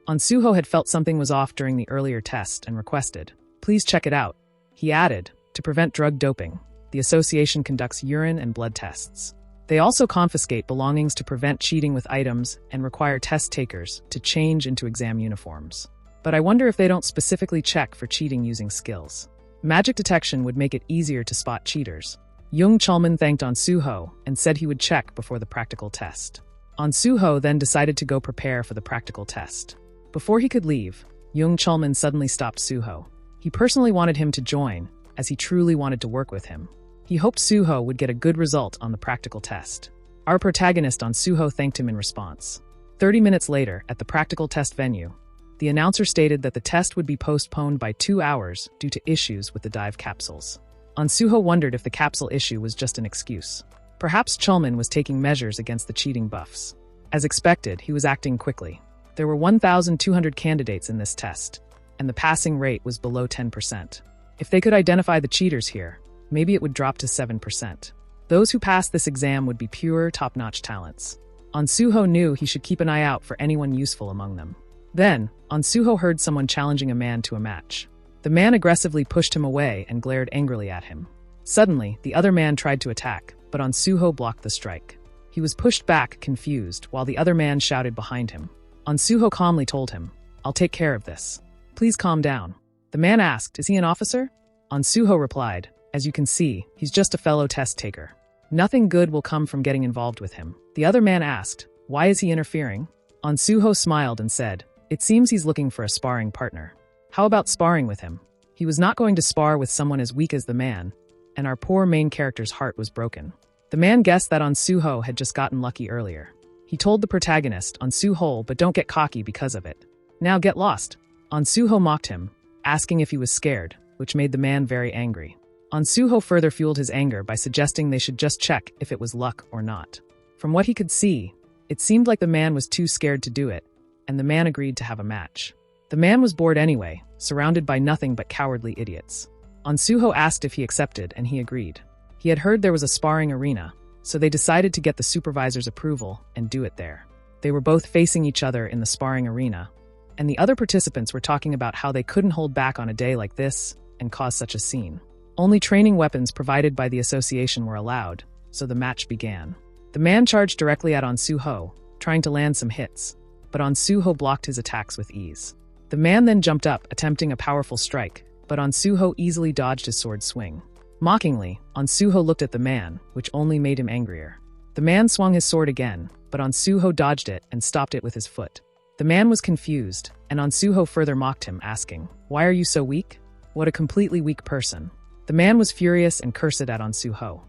An Suho had felt something was off during the earlier test and requested, please check it out. He added, to prevent drug doping, the association conducts urine and blood tests. They also confiscate belongings to prevent cheating with items and require test takers to change into exam uniforms. But I wonder if they don't specifically check for cheating using skills. Magic detection would make it easier to spot cheaters. Jung Chulman thanked An Suho and said he would check before the practical test. An Suho then decided to go prepare for the practical test. Before he could leave, Jung Chulman suddenly stopped Suho. He personally wanted him to join, as he truly wanted to work with him. He hoped Suho would get a good result on the practical test. Our protagonist An Suho thanked him in response. 30 minutes later, at the practical test venue, the announcer stated that the test would be postponed by 2 hours due to issues with the dive capsules. An Suho wondered if the capsule issue was just an excuse. Perhaps Chulman was taking measures against the cheating buffs. As expected, he was acting quickly. There were 1,200 candidates in this test, and the passing rate was below 10%. If they could identify the cheaters here, maybe it would drop to 7%. Those who passed this exam would be pure, top-notch talents. An Suho knew he should keep an eye out for anyone useful among them. Then, An Suho heard someone challenging a man to a match. The man aggressively pushed him away and glared angrily at him. Suddenly, the other man tried to attack, but Ansuho blocked the strike. He was pushed back, confused, while the other man shouted behind him. Ansuho calmly told him, "I'll take care of this. Please calm down." The man asked, "Is he an officer?" Ansuho replied, "As you can see, he's just a fellow test taker. Nothing good will come from getting involved with him." The other man asked, "Why is he interfering?" Ansuho smiled and said, "It seems he's looking for a sparring partner. How about sparring with him?" He was not going to spar with someone as weak as the man, and our poor main character's heart was broken. The man guessed that Ansuho had just gotten lucky earlier. He told the protagonist, "Ansuho, but don't get cocky because of it. Now get lost." Ansuho mocked him, asking if he was scared, which made the man very angry. Ansuho further fueled his anger by suggesting they should just check if it was luck or not. From what he could see, it seemed like the man was too scared to do it, and the man agreed to have a match. The man was bored anyway, surrounded by nothing but cowardly idiots. Ansuho asked if he accepted, and he agreed. He had heard there was a sparring arena, so they decided to get the supervisor's approval and do it there. They were both facing each other in the sparring arena, and the other participants were talking about how they couldn't hold back on a day like this and cause such a scene. Only training weapons provided by the association were allowed, so the match began. The man charged directly at Ansuho, trying to land some hits, but Ansuho blocked his attacks with ease. The man then jumped up, attempting a powerful strike, but Ansuho easily dodged his sword swing. Mockingly, Ansuho looked at the man, which only made him angrier. The man swung his sword again, but Ansuho dodged it and stopped it with his foot. The man was confused, and Ansuho further mocked him, asking, "Why are you so weak? What a completely weak person." The man was furious and cursed at Ansuho.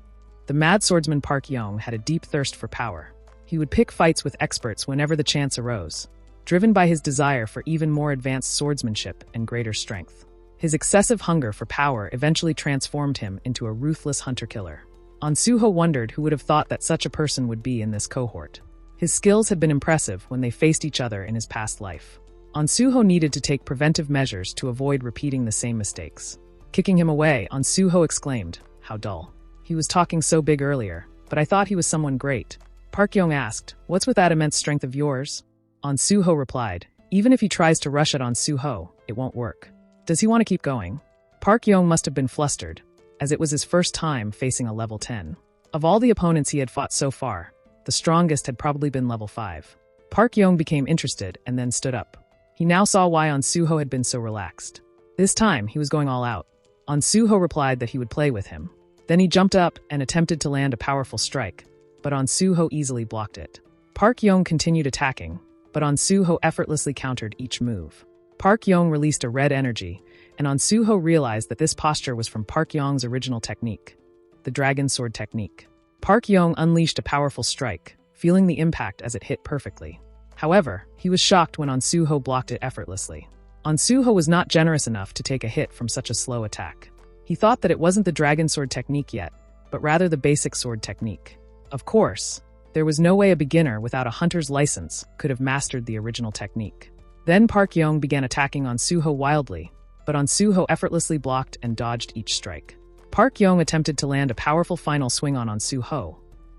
The mad swordsman Park Yong had a deep thirst for power. He would pick fights with experts whenever the chance arose, driven by his desire for even more advanced swordsmanship and greater strength. His excessive hunger for power eventually transformed him into a ruthless hunter-killer. Ansuho wondered who would have thought that such a person would be in this cohort. His skills had been impressive when they faced each other in his past life. Ansuho needed to take preventive measures to avoid repeating the same mistakes. Kicking him away, Ansuho exclaimed, "How dull. He was talking so big earlier, but I thought he was someone great." Park Yong asked, "What's with that immense strength of yours?" Ansuho replied, "Even if he tries to rush at Ansuho, it won't work. Does he want to keep going?" Park Yong must have been flustered, as it was his first time facing a level 10. Of all the opponents he had fought so far, the strongest had probably been level 5. Park Yong became interested and then stood up. He now saw why Ansuho had been so relaxed. This time, he was going all out. Ansuho replied that he would play with him. Then he jumped up and attempted to land a powerful strike, but Ansuho easily blocked it. Park Yong continued attacking, but Ansuho effortlessly countered each move. Park Yong released a red energy, and Ansuho realized that this posture was from Park Yong's original technique, the Dragon Sword technique. Park Yong unleashed a powerful strike, feeling the impact as it hit perfectly. However, he was shocked when Ansuho blocked it effortlessly. Ansuho was not generous enough to take a hit from such a slow attack. He thought that it wasn't the Dragon Sword technique yet, but rather the basic sword technique. Of course, there was no way a beginner without a hunter's license could have mastered the original technique. Then Park Yong began attacking Ansuho wildly, but Ansuho effortlessly blocked and dodged each strike. Park Yong attempted to land a powerful final swing on Ansuho,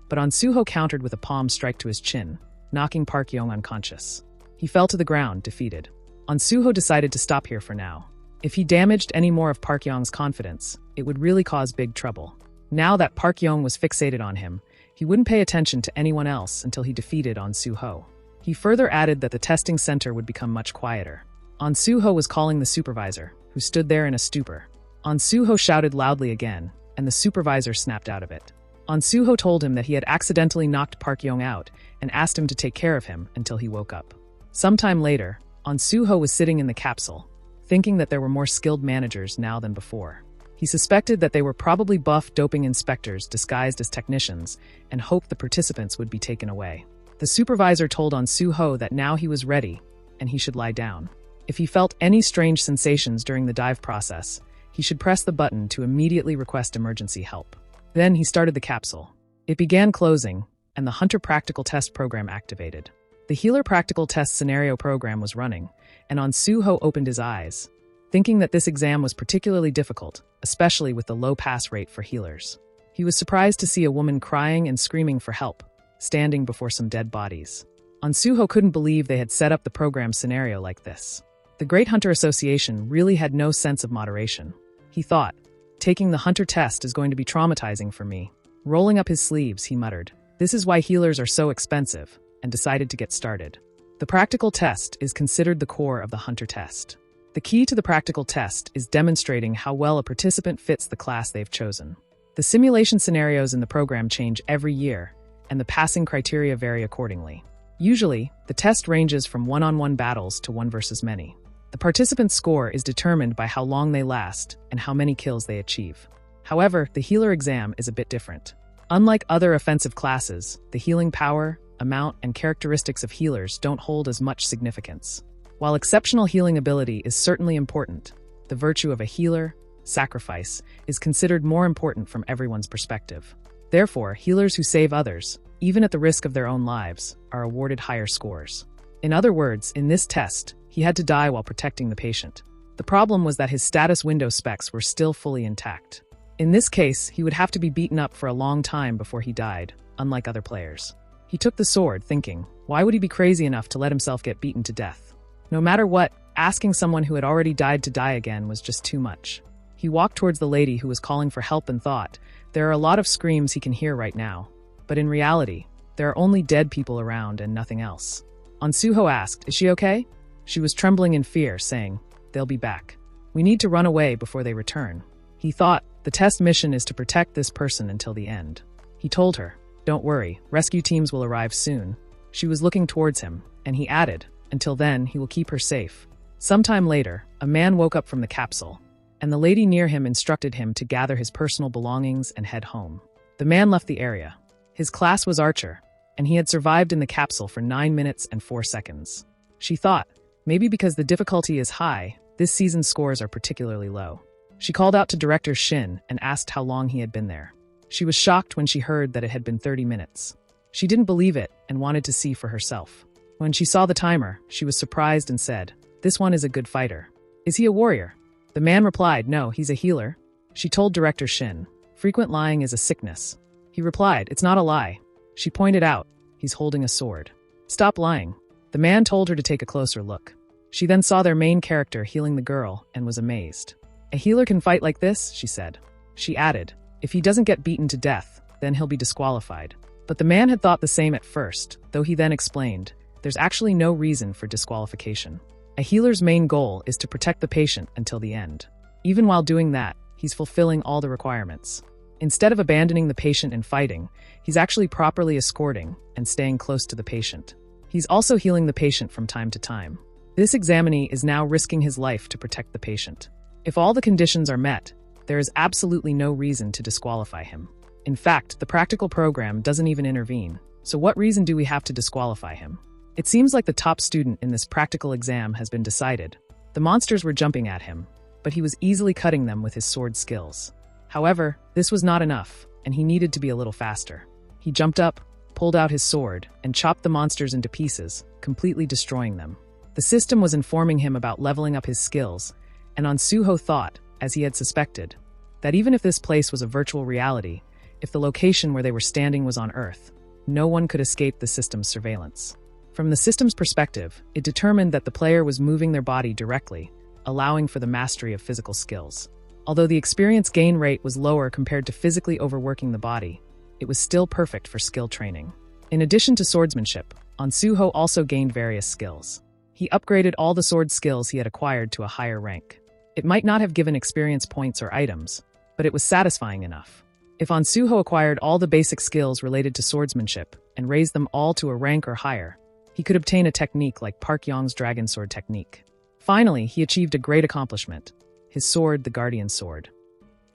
but Ansuho countered with a palm strike to his chin, knocking Park Yong unconscious. He fell to the ground, defeated. Ansuho decided to stop here for now. If he damaged any more of Park Yong's confidence, it would really cause big trouble. Now that Park Yong was fixated on him, he wouldn't pay attention to anyone else until he defeated Ansuho. He further added that the testing center would become much quieter. Ansuho was calling the supervisor, who stood there in a stupor. Ansuho shouted loudly again, and the supervisor snapped out of it. Ansuho told him that he had accidentally knocked Park Yong out and asked him to take care of him until he woke up. Sometime later, Ansuho was sitting in the capsule, thinking that there were more skilled managers now than before. He suspected that they were probably buff doping inspectors disguised as technicians and hoped the participants would be taken away. The supervisor told Ansuho that now he was ready and he should lie down. If he felt any strange sensations during the dive process, he should press the button to immediately request emergency help. Then he started the capsule. It began closing, and the Hunter Practical Test program activated. The Healer Practical Test scenario program was running, and Ansuho opened his eyes, thinking that this exam was particularly difficult, especially with the low pass rate for healers. He was surprised to see a woman crying and screaming for help, standing before some dead bodies. Ansuho couldn't believe they had set up the program scenario like this. The Great Hunter Association really had no sense of moderation. He thought, taking the Hunter test is going to be traumatizing for me. Rolling up his sleeves, he muttered, "This is why healers are so expensive," and decided to get started. The practical test is considered the core of the Hunter test. The key to the practical test is demonstrating how well a participant fits the class they've chosen. The simulation scenarios in the program change every year, and the passing criteria vary accordingly. Usually, the test ranges from one-on-one battles to one versus many. The participant's score is determined by how long they last and how many kills they achieve. However, the healer exam is a bit different. Unlike other offensive classes, the healing power, amount, and characteristics of healers don't hold as much significance. While exceptional healing ability is certainly important, the virtue of a healer, sacrifice, is considered more important from everyone's perspective. Therefore, healers who save others, even at the risk of their own lives, are awarded higher scores. In other words, in this test, he had to die while protecting the patient. The problem was that his status window specs were still fully intact. In this case, he would have to be beaten up for a long time before he died, unlike other players. He took the sword, thinking, why would he be crazy enough to let himself get beaten to death? No matter what, asking someone who had already died to die again was just too much. He walked towards the lady who was calling for help and thought, there are a lot of screams he can hear right now. But in reality, there are only dead people around and nothing else. Ansuho asked, is she okay? She was trembling in fear, saying, they'll be back. We need to run away before they return. He thought, the test mission is to protect this person until the end. He told her, don't worry, rescue teams will arrive soon. She was looking towards him, and he added, until then, he will keep her safe. Sometime later, a man woke up from the capsule, and the lady near him instructed him to gather his personal belongings and head home. The man left the area. His class was Archer, and he had survived in the capsule for 9 minutes and 4 seconds. She thought, maybe because the difficulty is high, this season's scores are particularly low. She called out to Director Shin and asked how long he had been there. She was shocked when she heard that it had been 30 minutes. She didn't believe it and wanted to see for herself. When she saw the timer, she was surprised and said, this one is a good fighter. Is he a warrior? The man replied, no, he's a healer. She told Director Shin, frequent lying is a sickness. He replied, it's not a lie. She pointed out, he's holding a sword. Stop lying. The man told her to take a closer look. She then saw their main character healing the girl and was amazed. A healer can fight like this, she said. She added, if he doesn't get beaten to death, then he'll be disqualified. But the man had thought the same at first, though he then explained, there's actually no reason for disqualification. A healer's main goal is to protect the patient until the end. Even while doing that, he's fulfilling all the requirements. Instead of abandoning the patient and fighting, he's actually properly escorting and staying close to the patient. He's also healing the patient from time to time. This examinee is now risking his life to protect the patient. If all the conditions are met, there is absolutely no reason to disqualify him. In fact, the practical program doesn't even intervene, so what reason do we have to disqualify him? It seems like the top student in this practical exam has been decided. The monsters were jumping at him, but he was easily cutting them with his sword skills. However, this was not enough, and he needed to be a little faster. He jumped up, pulled out his sword, and chopped the monsters into pieces, completely destroying them. The system was informing him about leveling up his skills, and Ansuho thought, as he had suspected, that even if this place was a virtual reality, if the location where they were standing was on Earth, no one could escape the system's surveillance. From the system's perspective, it determined that the player was moving their body directly, allowing for the mastery of physical skills. Although the experience gain rate was lower compared to physically overworking the body, it was still perfect for skill training. In addition to swordsmanship, Ansuho also gained various skills. He upgraded all the sword skills he had acquired to a higher rank. It might not have given experience points or items, but it was satisfying enough. If Ansuho acquired all the basic skills related to swordsmanship and raised them all to a rank or higher, he could obtain a technique like Park Yong's Dragon Sword technique. Finally, he achieved a great accomplishment, his sword, the Guardian Sword.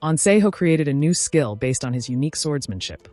Ansuho created a new skill based on his unique swordsmanship,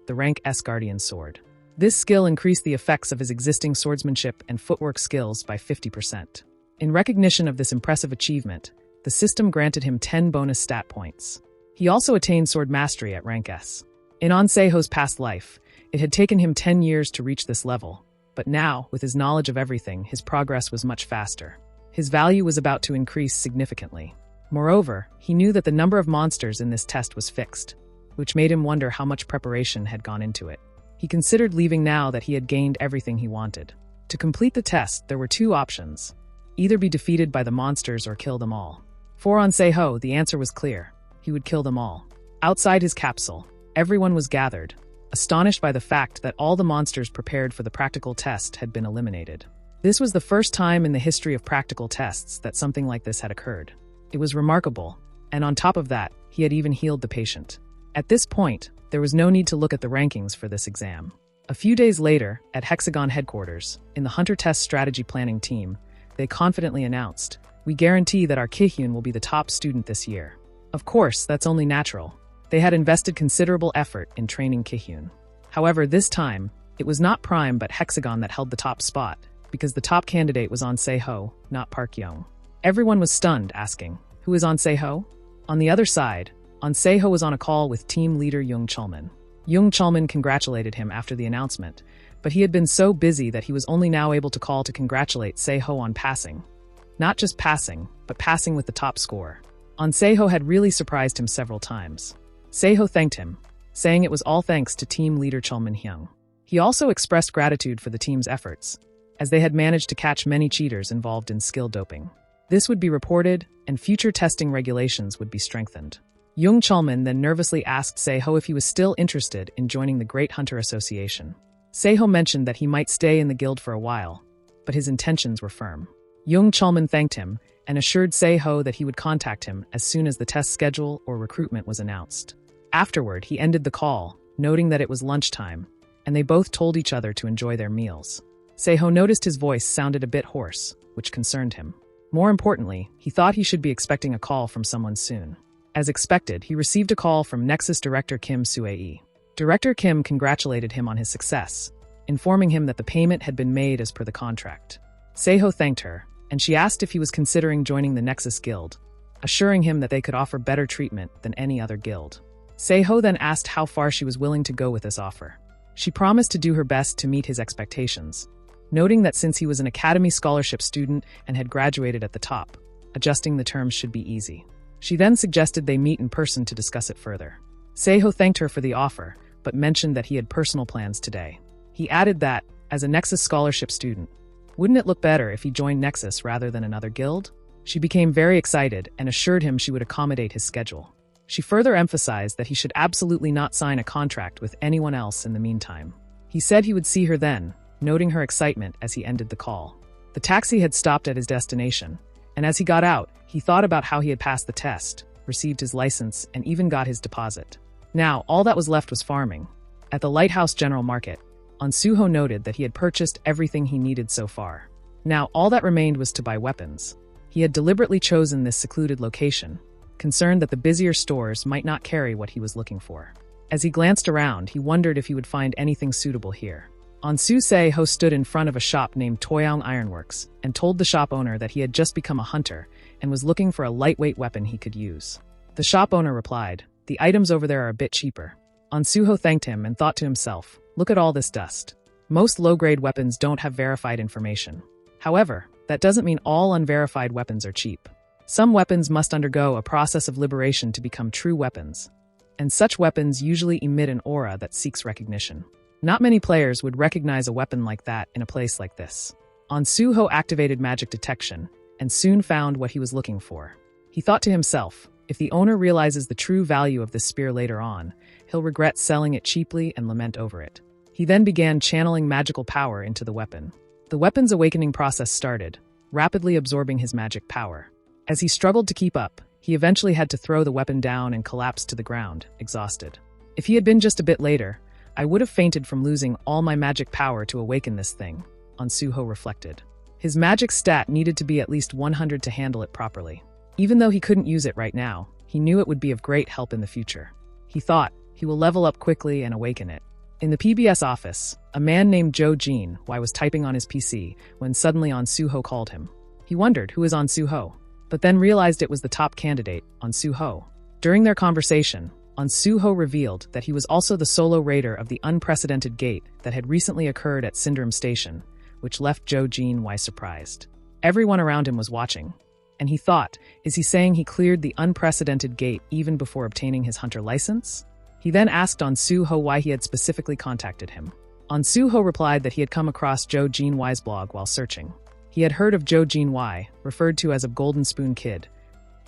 the rank S Guardian Sword. This skill increased the effects of his existing swordsmanship and footwork skills by 50%. In recognition of this impressive achievement, the system granted him 10 bonus stat points. He also attained sword mastery at rank S. In Ansuho's past life, it had taken him 10 years to reach this level, but now, with his knowledge of everything, his progress was much faster. His value was about to increase significantly. Moreover, he knew that the number of monsters in this test was fixed, which made him wonder how much preparation had gone into it. He considered leaving now that he had gained everything he wanted. To complete the test, there were two options. either be defeated by the monsters or kill them all. For On Se-ho, the answer was clear. He would kill them all. Outside his capsule, everyone was gathered, astonished by the fact that all the monsters prepared for the practical test had been eliminated. This was the first time in the history of practical tests that something like this had occurred. It was remarkable, and on top of that, he had even healed the patient. At this point, there was no need to look at the rankings for this exam. A few days later, at Hexagon headquarters, in the Hunter Test Strategy Planning team, they confidently announced, "We guarantee that our Kihyun will be the top student this year." Of course, that's only natural. They had invested considerable effort in training Kihyun. However, this time, it was not Prime but Hexagon that held the top spot, because the top candidate was On Se-ho, not Park Young. Everyone was stunned, asking, "Who is On Se-ho?" On the other side, On Se-ho was on a call with team leader Jung Chulman. Jung Chulman congratulated him after the announcement, but he had been so busy that he was only now able to call to congratulate Se-ho on passing. Not just passing, but passing with the top score. On Se-ho had really surprised him several times. Se-ho thanked him, saying it was all thanks to team leader Chulman Hyung. He also expressed gratitude for the team's efforts, as they had managed to catch many cheaters involved in skill doping. This would be reported, and future testing regulations would be strengthened. Jung Chulman then nervously asked Se-ho if he was still interested in joining the Great Hunter Association. Se-ho mentioned that he might stay in the guild for a while, but his intentions were firm. Jung Chulman thanked him and assured Se-ho that he would contact him as soon as the test schedule or recruitment was announced. Afterward, he ended the call, noting that it was lunchtime, and they both told each other to enjoy their meals. Se-ho noticed his voice sounded a bit hoarse, which concerned him. More importantly, he thought he should be expecting a call from someone soon. As expected, he received a call from Nexus Director Kim Sue-yi. Director Kim congratulated him on his success, informing him that the payment had been made as per the contract. Se-ho thanked her, and she asked if he was considering joining the Nexus Guild, assuring him that they could offer better treatment than any other guild. Se-ho then asked how far she was willing to go with this offer. She promised to do her best to meet his expectations, noting that since he was an Academy Scholarship student and had graduated at the top, adjusting the terms should be easy. She then suggested they meet in person to discuss it further. Se-ho thanked her for the offer, but mentioned that he had personal plans today. He added that, as a Nexus Scholarship student, wouldn't it look better if he joined Nexus rather than another guild? She became very excited and assured him she would accommodate his schedule. She further emphasized that he should absolutely not sign a contract with anyone else in the meantime. He said he would see her then, noting her excitement as he ended the call. The taxi had stopped at his destination, and as he got out, he thought about how he had passed the test, received his license, and even got his deposit. Now, all that was left was farming. At the Lighthouse General Market, On Se-ho noted that he had purchased everything he needed so far. Now, all that remained was to buy weapons. He had deliberately chosen this secluded location, concerned that the busier stores might not carry what he was looking for. As he glanced around, he wondered if he would find anything suitable here. On Se-ho stood in front of a shop named Toyoung Ironworks and told the shop owner that he had just become a hunter and was looking for a lightweight weapon he could use. The shop owner replied, "The items over there are a bit cheaper." On Se-ho thanked him and thought to himself, "Look at all this dust. Most low-grade weapons don't have verified information. However, that doesn't mean all unverified weapons are cheap. Some weapons must undergo a process of liberation to become true weapons, and such weapons usually emit an aura that seeks recognition. Not many players would recognize a weapon like that in a place like this." On Se-ho activated magic detection and soon found what he was looking for. He thought to himself, if the owner realizes the true value of this spear later on, he'll regret selling it cheaply and lament over it. He then began channeling magical power into the weapon. The weapon's awakening process started, rapidly absorbing his magic power. As he struggled to keep up, he eventually had to throw the weapon down and collapsed to the ground, exhausted. If he had been just a bit later, I would have fainted from losing all my magic power to awaken this thing, On Se-ho reflected. His magic stat needed to be at least 100 to handle it properly. Even though he couldn't use it right now, he knew it would be of great help in the future. He thought, he will level up quickly and awaken it. In the PBS office, a man named Joe Jean was typing on his PC when suddenly On Se-ho called him. He wondered who is On Se-ho, but then realized it was the top candidate, On Se-ho. During their conversation, On Se-ho revealed that he was also the solo raider of the unprecedented gate that had recently occurred at Syndrome Station, which left Joe Jean surprised. Everyone around him was watching, and he thought, is he saying he cleared the unprecedented gate even before obtaining his hunter license? He then asked On Se-ho why he had specifically contacted him. On Se-ho replied that he had come across Joe Jean blog while searching. He had heard of Joe Jean Y, referred to as a Golden Spoon Kid.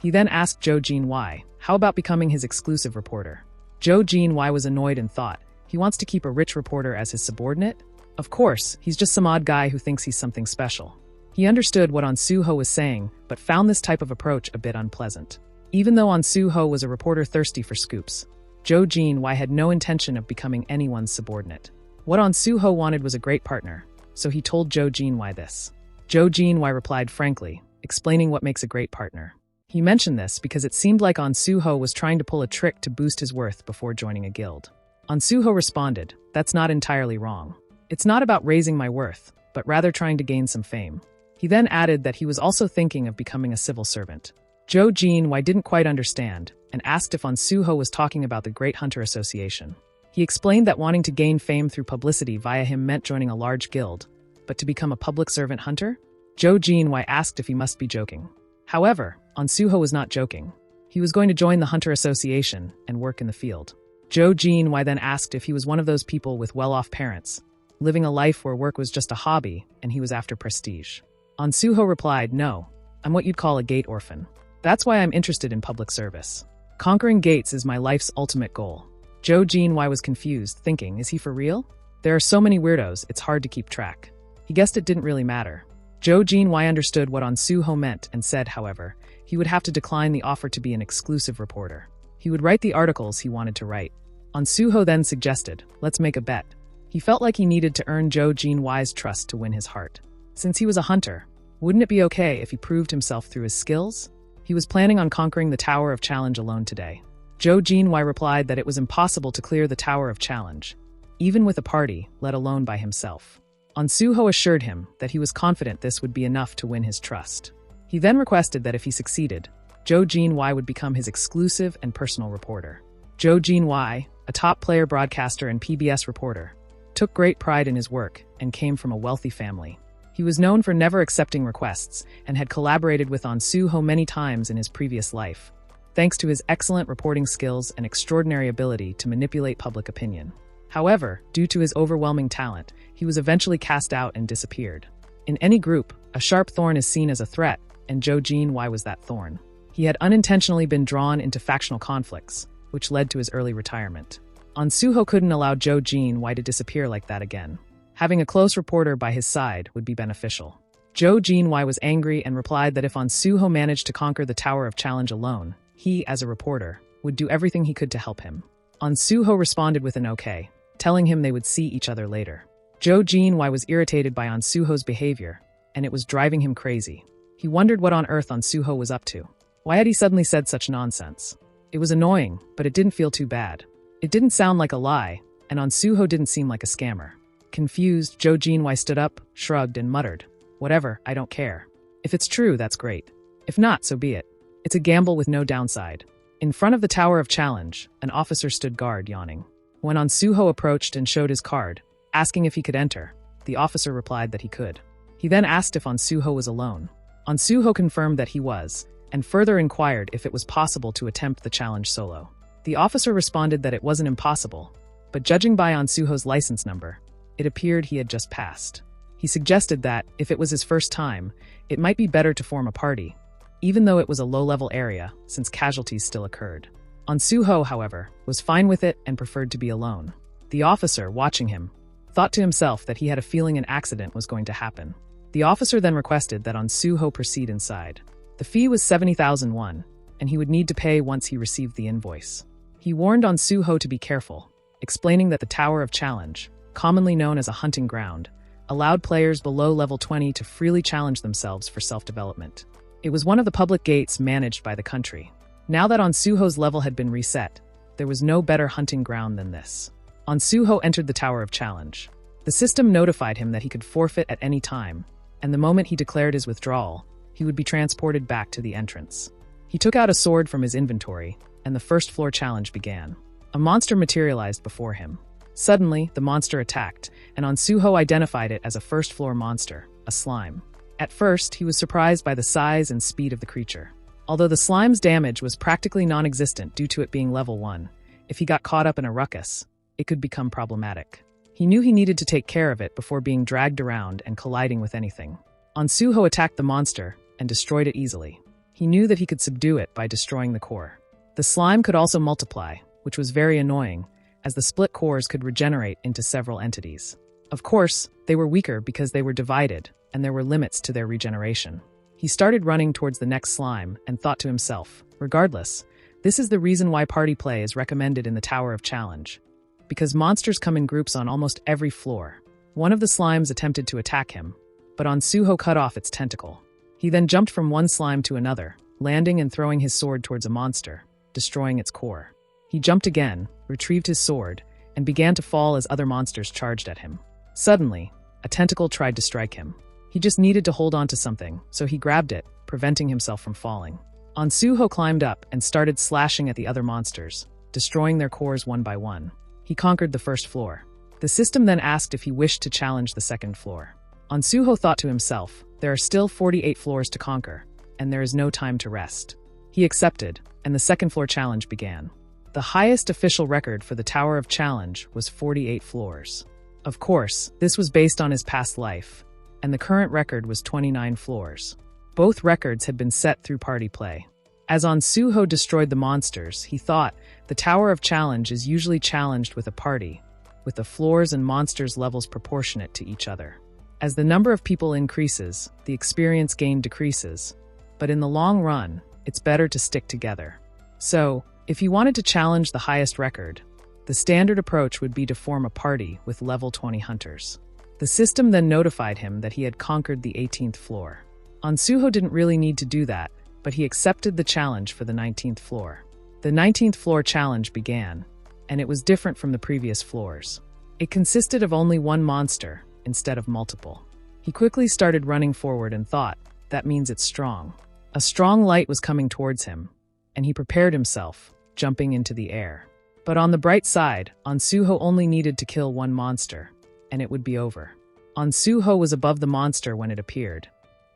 He then asked Joe Jean Y, how about becoming his exclusive reporter? Joe Jean Y was annoyed and thought, he wants to keep a rich reporter as his subordinate? Of course, he's just some odd guy who thinks he's something special. He understood what On Soo-ho was saying, but found this type of approach a bit unpleasant. Even though On Soo-ho was a reporter thirsty for scoops, Joe Jean Y had no intention of becoming anyone's subordinate. What On Soo-ho wanted was a great partner, so he told Joe Jean Y this. Joe Jean Y replied frankly, explaining what makes a great partner. He mentioned this because it seemed like On Soo-ho was trying to pull a trick to boost his worth before joining a guild. On Soo-ho responded, that's not entirely wrong. It's not about raising my worth, but rather trying to gain some fame. He then added that he was also thinking of becoming a civil servant. Joe Jean Y didn't quite understand and asked if On Soo-ho was talking about the Great Hunter Association. He explained that wanting to gain fame through publicity via him meant joining a large guild, but to become a public servant hunter? Joe Jean Y asked if he must be joking. However, On Soo-ho was not joking. He was going to join the Hunter Association and work in the field. Joe Jean Y then asked if he was one of those people with well-off parents, living a life where work was just a hobby and he was after prestige. On Soo-ho replied, no, I'm what you'd call a gate orphan. That's why I'm interested in public service. Conquering gates is my life's ultimate goal. Joe Jean Y was confused, thinking, is he for real? There are so many weirdos, it's hard to keep track. He guessed it didn't really matter. Joe Jean Y understood what On Soo-ho meant and said, however, he would have to decline the offer to be an exclusive reporter. He would write the articles he wanted to write. On Soo-ho then suggested, let's make a bet. He felt like he needed to earn Joe Jean Y's trust to win his heart. Since he was a hunter, wouldn't it be okay if he proved himself through his skills? He was planning on conquering the Tower of Challenge alone today. Joe Jean Y replied that it was impossible to clear the Tower of Challenge, even with a party, let alone by himself. On Soo-ho assured him that he was confident this would be enough to win his trust. He then requested that if he succeeded, Joe Jean Y would become his exclusive and personal reporter. Joe Jean Y, a top player broadcaster and PBS reporter, took great pride in his work and came from a wealthy family. He was known for never accepting requests and had collaborated with On Soo-ho many times in his previous life, thanks to his excellent reporting skills and extraordinary ability to manipulate public opinion. However, due to his overwhelming talent, he was eventually cast out and disappeared. In any group, a sharp thorn is seen as a threat, and Joe Jean Y was that thorn. He had unintentionally been drawn into factional conflicts, which led to his early retirement. On Soo-ho couldn't allow Joe Jean Y to disappear like that again. Having a close reporter by his side would be beneficial. Joe Jean Y was angry and replied that if On Soo-ho managed to conquer the Tower of Challenge alone, he, as a reporter, would do everything he could to help him. On Soo-ho responded with an okay, telling him they would see each other later. Joe Jean Y was irritated by On Soo-ho's behavior, and it was driving him crazy. He wondered what on earth On Soo-ho was up to. Why had he suddenly said such nonsense? It was annoying, but it didn't feel too bad. It didn't sound like a lie, and On Soo-ho didn't seem like a scammer. Confused, Joe Jean Y stood up, shrugged, and muttered, whatever, I don't care. If it's true, that's great. If not, so be it. It's a gamble with no downside. In front of the Tower of Challenge, an officer stood guard, yawning. When On Soo-ho approached and showed his card, asking if he could enter, the officer replied that he could. He then asked if On Soo-ho was alone. On Soo-ho confirmed that he was, and further inquired if it was possible to attempt the challenge solo. The officer responded that it wasn't impossible, but judging by On Soo-ho's license number, it appeared he had just passed. He suggested that, if it was his first time, it might be better to form a party, even though it was a low-level area, since casualties still occurred. On Soo-ho, however, was fine with it and preferred to be alone. The officer, watching him, thought to himself that he had a feeling an accident was going to happen. The officer then requested that On Soo-ho proceed inside. The fee was 70,000 won, and he would need to pay once he received the invoice. He warned On Soo-ho to be careful, explaining that the Tower of Challenge, commonly known as a hunting ground, allowed players below level 20 to freely challenge themselves for self-development. It was one of the public gates managed by the country. Now that On Soo-ho's level had been reset, there was no better hunting ground than this. On Soo-ho entered the Tower of Challenge. The system notified him that he could forfeit at any time, and the moment he declared his withdrawal, he would be transported back to the entrance. He took out a sword from his inventory, and the first floor challenge began. A monster materialized before him. Suddenly, the monster attacked, and On Soo-ho identified it as a first-floor monster, a slime. At first, he was surprised by the size and speed of the creature. Although the slime's damage was practically non-existent due to it being level 1, if he got caught up in a ruckus, it could become problematic. He knew he needed to take care of it before being dragged around and colliding with anything. Ansuho attacked the monster and destroyed it easily. He knew that he could subdue it by destroying the core. The slime could also multiply, which was very annoying, as the split cores could regenerate into several entities. Of course, they were weaker because they were divided, and there were limits to their regeneration. He started running towards the next slime and thought to himself, regardless, this is the reason why party play is recommended in the Tower of Challenge. Because monsters come in groups on almost every floor. One of the slimes attempted to attack him, but Ansuho cut off its tentacle. He then jumped from one slime to another, landing and throwing his sword towards a monster, destroying its core. He jumped again, retrieved his sword, and began to fall as other monsters charged at him. Suddenly, a tentacle tried to strike him. He just needed to hold on to something, so he grabbed it, preventing himself from falling. Ansuho climbed up and started slashing at the other monsters, destroying their cores one by one. He conquered the first floor. The system then asked if he wished to challenge the second floor. Ansuho thought to himself, there are still 48 floors to conquer, and there is no time to rest. He accepted, and the second floor challenge began. The highest official record for the Tower of Challenge was 48 floors. Of course, this was based on his past life, and the current record was 29 floors. Both records had been set through party play. As Ansuho destroyed the monsters, he thought, the Tower of Challenge is usually challenged with a party, with the floors and monsters levels proportionate to each other. As the number of people increases, the experience gain decreases, but in the long run, it's better to stick together. So, if he wanted to challenge the highest record, the standard approach would be to form a party with level 20 hunters. The system then notified him that he had conquered the 18th floor. Ansuho didn't really need to do that, but he accepted the challenge for the 19th floor. The 19th floor challenge began, and it was different from the previous floors. It consisted of only one monster, instead of multiple. He quickly started running forward and thought, that means it's strong. A strong light was coming towards him, and he prepared himself, jumping into the air. But on the bright side, Ansuho only needed to kill one monster, and it would be over. Ansuho was above the monster when it appeared,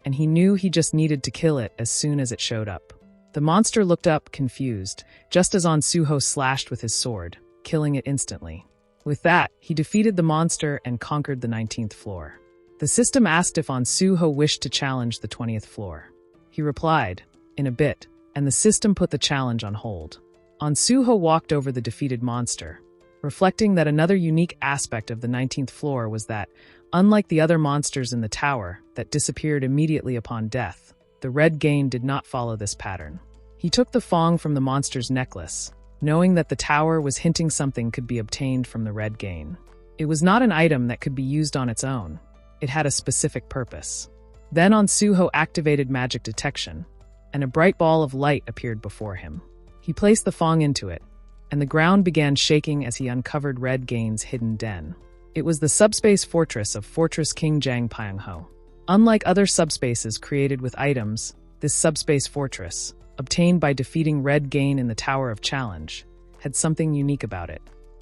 and he knew he just needed to kill it as soon as it showed up. The monster looked up, confused, just as Ansuho slashed with his sword, killing it instantly. With that, he defeated the monster and conquered the 19th floor. The system asked if Ansuho wished to challenge the 20th floor. He replied, in a bit, and the system put the challenge on hold. Ansuho walked over the defeated monster, reflecting that another unique aspect of the 19th floor was that, unlike the other monsters in the tower that disappeared immediately upon death, the Red Gain did not follow this pattern. He took the Fong from the monster's necklace, knowing that the tower was hinting something could be obtained from the Red Gain. It was not an item that could be used on its own. It had a specific purpose. Then Ansuho activated magic detection, and a bright ball of light appeared before him. He placed the Fong into it, and the ground began shaking as he uncovered Red Gain's hidden den. It was the subspace fortress of Fortress King Jang Pyongho. Unlike other subspaces created with items, this subspace fortress, obtained by defeating Red Gain in the Tower of Challenge, had something unique about it.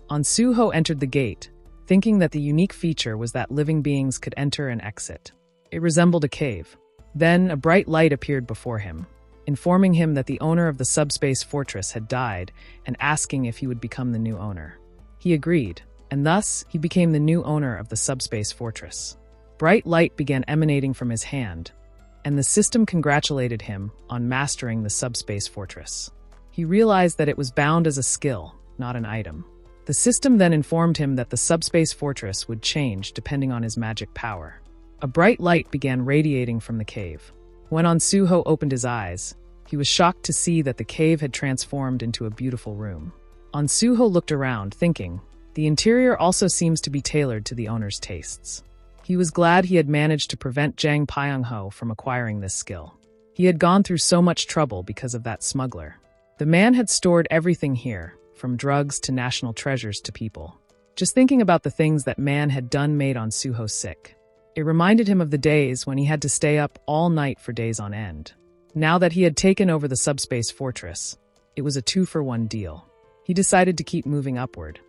Ansuho entered the gate, thinking that the unique feature was that living beings could enter and exit. It resembled a cave. Then a bright light appeared before him, informing him that the owner of the subspace fortress had died and asking if he would become the new owner. He agreed, and thus he became the new owner of the subspace fortress. Bright light began emanating from his hand, and the system congratulated him on mastering the subspace fortress. He realized that it was bound as a skill, not an item. The system then informed him that the subspace fortress would change depending on his magic power. A bright light began radiating from the cave. When Ansuho opened his eyes, he was shocked to see that the cave had transformed into a beautiful room. Ansuho looked around, thinking, the interior also seems to be tailored to the owner's tastes. He was glad he had managed to prevent Jang Pyongho from acquiring this skill. He had gone through so much trouble because of that smuggler. The man had stored everything here, from drugs to national treasures to people. Just thinking about the things that man had done made Ansuho sick. It reminded him of the days when he had to stay up all night for days on end. Now that he had taken over the subspace fortress, it was a 2-for-1 deal. He decided to keep moving upward.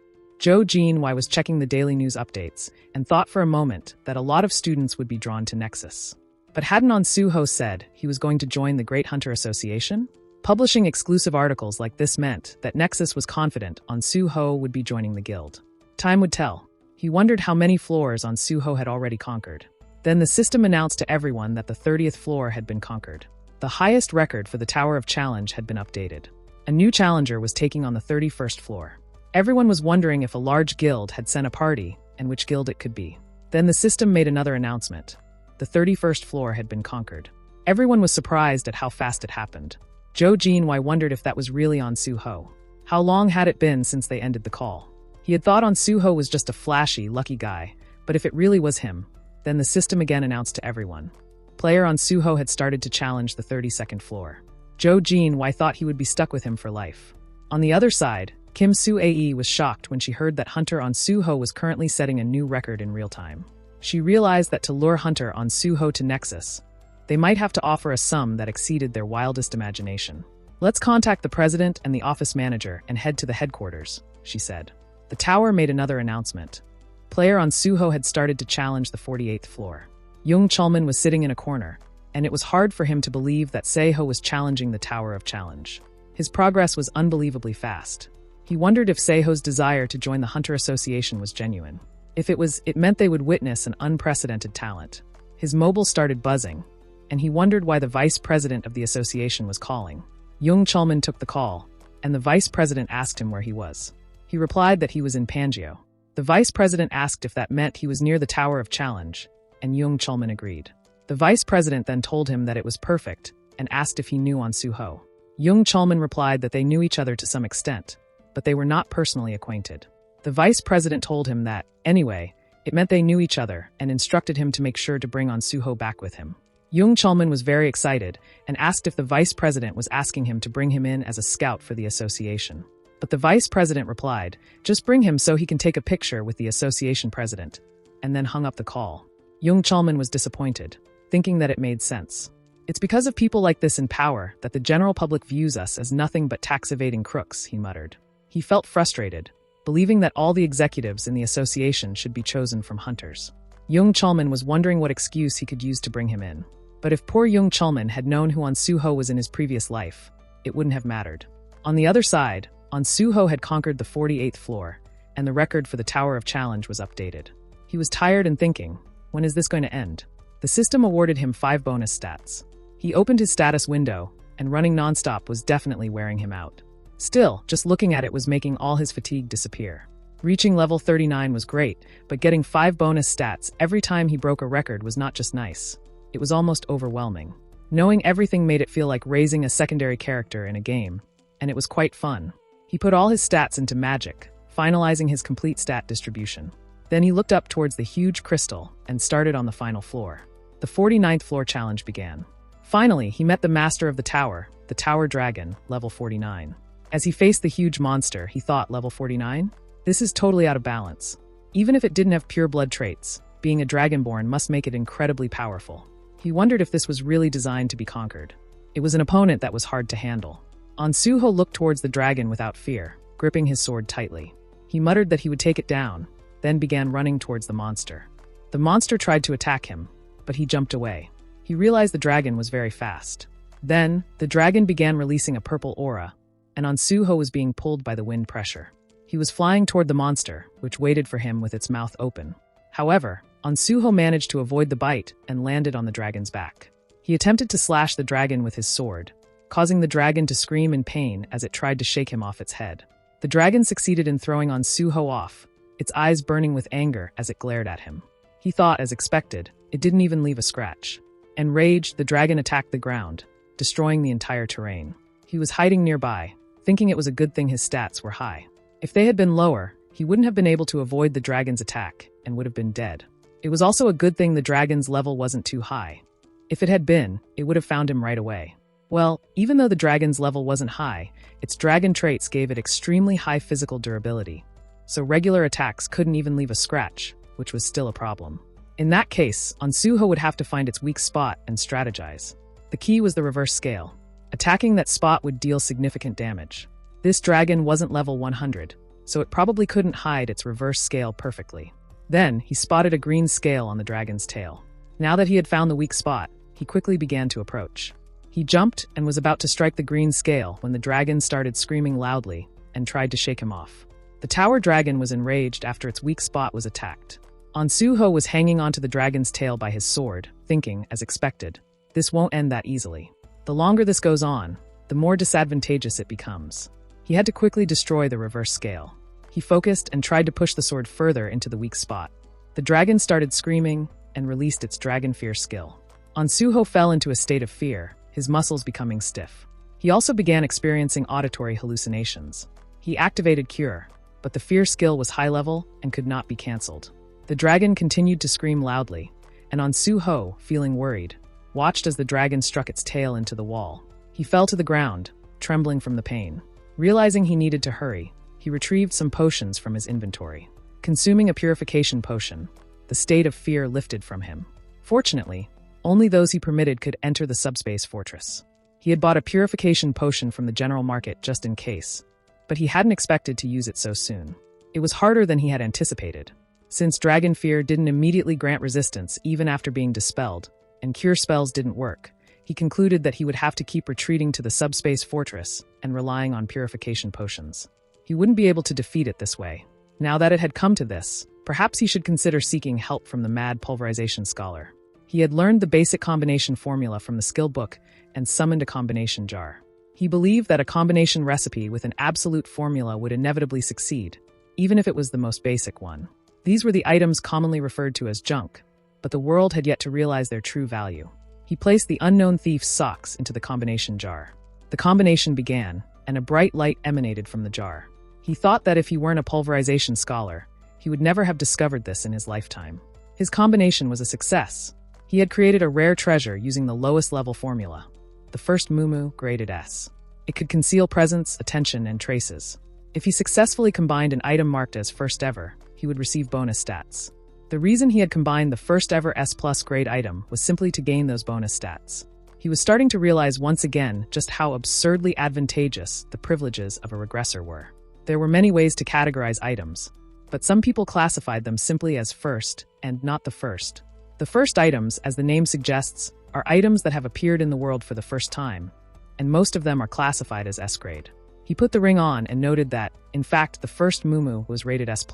Zhou Jinwei was checking the daily news updates and thought for a moment that a lot of students would be drawn to Nexus. But hadn't Ansuho said he was going to join the Great Hunter Association? Publishing exclusive articles like this meant that Nexus was confident Ansuho would be joining the guild. Time would tell. He wondered how many floors Ansuho had already conquered. Then the system announced to everyone that the 30th floor had been conquered. The highest record for the Tower of Challenge had been updated. A new challenger was taking on the 31st floor. Everyone was wondering if a large guild had sent a party, and which guild it could be. Then the system made another announcement. The 31st floor had been conquered. Everyone was surprised at how fast it happened. Zhou Jinwei wondered if that was really on Suho. How long had it been since they ended the call? He had thought on Suho was just a flashy, lucky guy, but if it really was him, then the system again announced to everyone. Player on Suho had started to challenge the 32nd floor. Zhou Jinwei thought he would be stuck with him for life. On the other side, Kim Su-ae was shocked when she heard that Hunter on Suho was currently setting a new record in real time. She realized that to lure Hunter on Suho to Nexus, they might have to offer a sum that exceeded their wildest imagination. "Let's contact the president and the office manager and head to the headquarters," she said. The tower made another announcement. Player on Suho had started to challenge the 48th floor. Jung Chulman was sitting in a corner, and it was hard for him to believe that Seho was challenging the Tower of Challenge. His progress was unbelievably fast. He wondered if Seho's desire to join the Hunter Association was genuine. If it was, it meant they would witness an unprecedented talent. His mobile started buzzing, and he wondered why the vice president of the association was calling. Jung Chulman took the call, and the vice president asked him where he was. He replied that he was in Pangeo. The vice president asked if that meant he was near the Tower of Challenge, and Jung Chulman agreed. The vice president then told him that it was perfect and asked if he knew on Suho. Jung Chulman replied that they knew each other to some extent, but they were not personally acquainted. The vice president told him that, anyway, it meant they knew each other and instructed him to make sure to bring on Suho back with him. Jung Chulman was very excited and asked if the vice president was asking him to bring him in as a scout for the association. But the vice president replied, "Just bring him so he can take a picture with the association president," and then hung up the call. Jung Chulman was disappointed, thinking that it made sense. "It's because of people like this in power that the general public views us as nothing but tax-evading crooks," he muttered. He felt frustrated, believing that all the executives in the association should be chosen from hunters. Jung Chulman was wondering what excuse he could use to bring him in. But if poor Jung Chulman had known who On Suho was in his previous life, it wouldn't have mattered. On the other side, On Suho had conquered the 48th floor, and the record for the Tower of Challenge was updated. He was tired and thinking, when is this going to end? The system awarded him 5 bonus stats. He opened his status window, and running nonstop was definitely wearing him out. Still, just looking at it was making all his fatigue disappear. Reaching level 39 was great, but getting 5 bonus stats every time he broke a record was not just nice. It was almost overwhelming. Knowing everything made it feel like raising a secondary character in a game, and it was quite fun. He put all his stats into magic, finalizing his complete stat distribution. Then he looked up towards the huge crystal and started on the final floor. The 49th floor challenge began. Finally, he met the master of the Tower Dragon, level 49. As he faced the huge monster, he thought, level 49? This is totally out of balance. Even if it didn't have pure blood traits, being a Dragonborn must make it incredibly powerful. He wondered if this was really designed to be conquered. It was an opponent that was hard to handle. On Suho looked towards the dragon without fear, gripping his sword tightly. He muttered that he would take it down, then began running towards the monster. The monster tried to attack him, but he jumped away. He realized the dragon was very fast. Then, the dragon began releasing a purple aura, and On Suho was being pulled by the wind pressure. He was flying toward the monster, which waited for him with its mouth open. However, On Suho managed to avoid the bite and landed on the dragon's back. He attempted to slash the dragon with his sword, causing the dragon to scream in pain as it tried to shake him off its head. The dragon succeeded in throwing On Suho off, its eyes burning with anger as it glared at him. He thought, as expected, it didn't even leave a scratch. Enraged, the dragon attacked the ground, destroying the entire terrain. He was hiding nearby, thinking it was a good thing his stats were high. If they had been lower, he wouldn't have been able to avoid the dragon's attack and would have been dead. It was also a good thing the dragon's level wasn't too high. If it had been, it would have found him right away. Well, even though the dragon's level wasn't high, its dragon traits gave it extremely high physical durability. So regular attacks couldn't even leave a scratch, which was still a problem. In that case, On Suho would have to find its weak spot and strategize. The key was the reverse scale. Attacking that spot would deal significant damage. This dragon wasn't level 100, so it probably couldn't hide its reverse scale perfectly. Then, he spotted a green scale on the dragon's tail. Now that he had found the weak spot, he quickly began to approach. He jumped and was about to strike the green scale when the dragon started screaming loudly and tried to shake him off. The tower dragon was enraged after its weak spot was attacked. Ansuho was hanging onto the dragon's tail by his sword, thinking, as expected, this won't end that easily. The longer this goes on, the more disadvantageous it becomes. He had to quickly destroy the reverse scale. He focused and tried to push the sword further into the weak spot. The dragon started screaming and released its Dragon Fear skill. Ansuho fell into a state of fear, his muscles becoming stiff. He also began experiencing auditory hallucinations. He activated Cure, but the fear skill was high level and could not be cancelled. The dragon continued to scream loudly, and Ansuho, feeling worried, watched as the dragon struck its tail into the wall. He fell to the ground, trembling from the pain. Realizing he needed to hurry, he retrieved some potions from his inventory. Consuming a purification potion, the state of fear lifted from him. Fortunately, only those he permitted could enter the subspace fortress. He had bought a purification potion from the general market just in case, but he hadn't expected to use it so soon. It was harder than he had anticipated. Since Dragon Fear didn't immediately grant resistance even after being dispelled, and cure spells didn't work, he concluded that he would have to keep retreating to the subspace fortress and relying on purification potions. He wouldn't be able to defeat it this way. Now that it had come to this, perhaps he should consider seeking help from the mad pulverization scholar. He had learned the basic combination formula from the skill book and summoned a combination jar. He believed that a combination recipe with an absolute formula would inevitably succeed, even if it was the most basic one. These were the items commonly referred to as junk, but the world had yet to realize their true value. He placed the unknown thief's socks into the combination jar. The combination began, and a bright light emanated from the jar. He thought that if he weren't a pulverization scholar, he would never have discovered this in his lifetime. His combination was a success. He had created a rare treasure using the lowest level formula, the first Mumu graded S. It could conceal presence, attention, and traces. If he successfully combined an item marked as first ever, he would receive bonus stats. The reason he had combined the first ever S+ grade item was simply to gain those bonus stats. He was starting to realize once again just how absurdly advantageous the privileges of a regressor were. There were many ways to categorize items, but some people classified them simply as first and not the first. The first items, as the name suggests, are items that have appeared in the world for the first time, and most of them are classified as S grade. He put the ring on and noted that, in fact, the first Mumu was rated S+.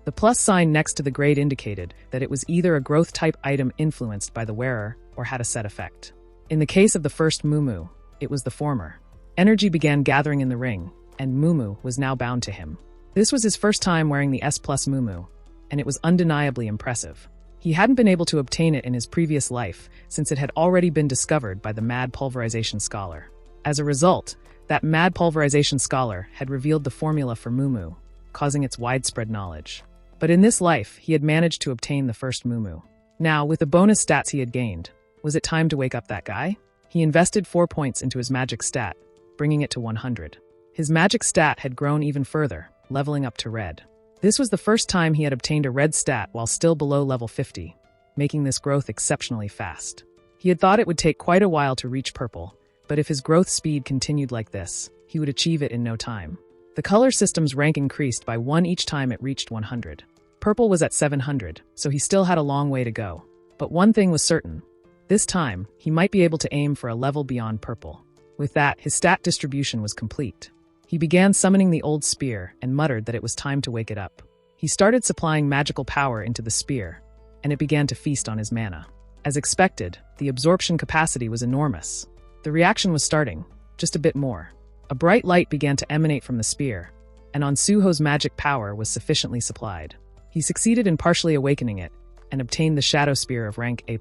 The plus sign next to the grade indicated that it was either a growth-type item influenced by the wearer or had a set effect. In the case of the first Mumu, it was the former. Energy began gathering in the ring, and Mumu was now bound to him. This was his first time wearing the S+ Mumu, and it was undeniably impressive. He hadn't been able to obtain it in his previous life since it had already been discovered by the mad pulverization scholar. As a result, that mad pulverization scholar had revealed the formula for Mumu, causing its widespread knowledge. But in this life, he had managed to obtain the first Mumu. Now, with the bonus stats he had gained, was it time to wake up that guy? He invested 4 points into his magic stat, bringing it to 100. His magic stat had grown even further, leveling up to red. This was the first time he had obtained a red stat while still below level 50, making this growth exceptionally fast. He had thought it would take quite a while to reach purple, but if his growth speed continued like this, he would achieve it in no time. The color system's rank increased by 1 each time it reached 100. Purple was at 700, so he still had a long way to go. But one thing was certain. This time, he might be able to aim for a level beyond purple. With that, his stat distribution was complete. He began summoning the old spear and muttered that it was time to wake it up. He started supplying magical power into the spear, and it began to feast on his mana. As expected, the absorption capacity was enormous. The reaction was starting, just a bit more. A bright light began to emanate from the spear, and Ansuho's magic power was sufficiently supplied. He succeeded in partially awakening it, and obtained the Shadow Spear of rank A+.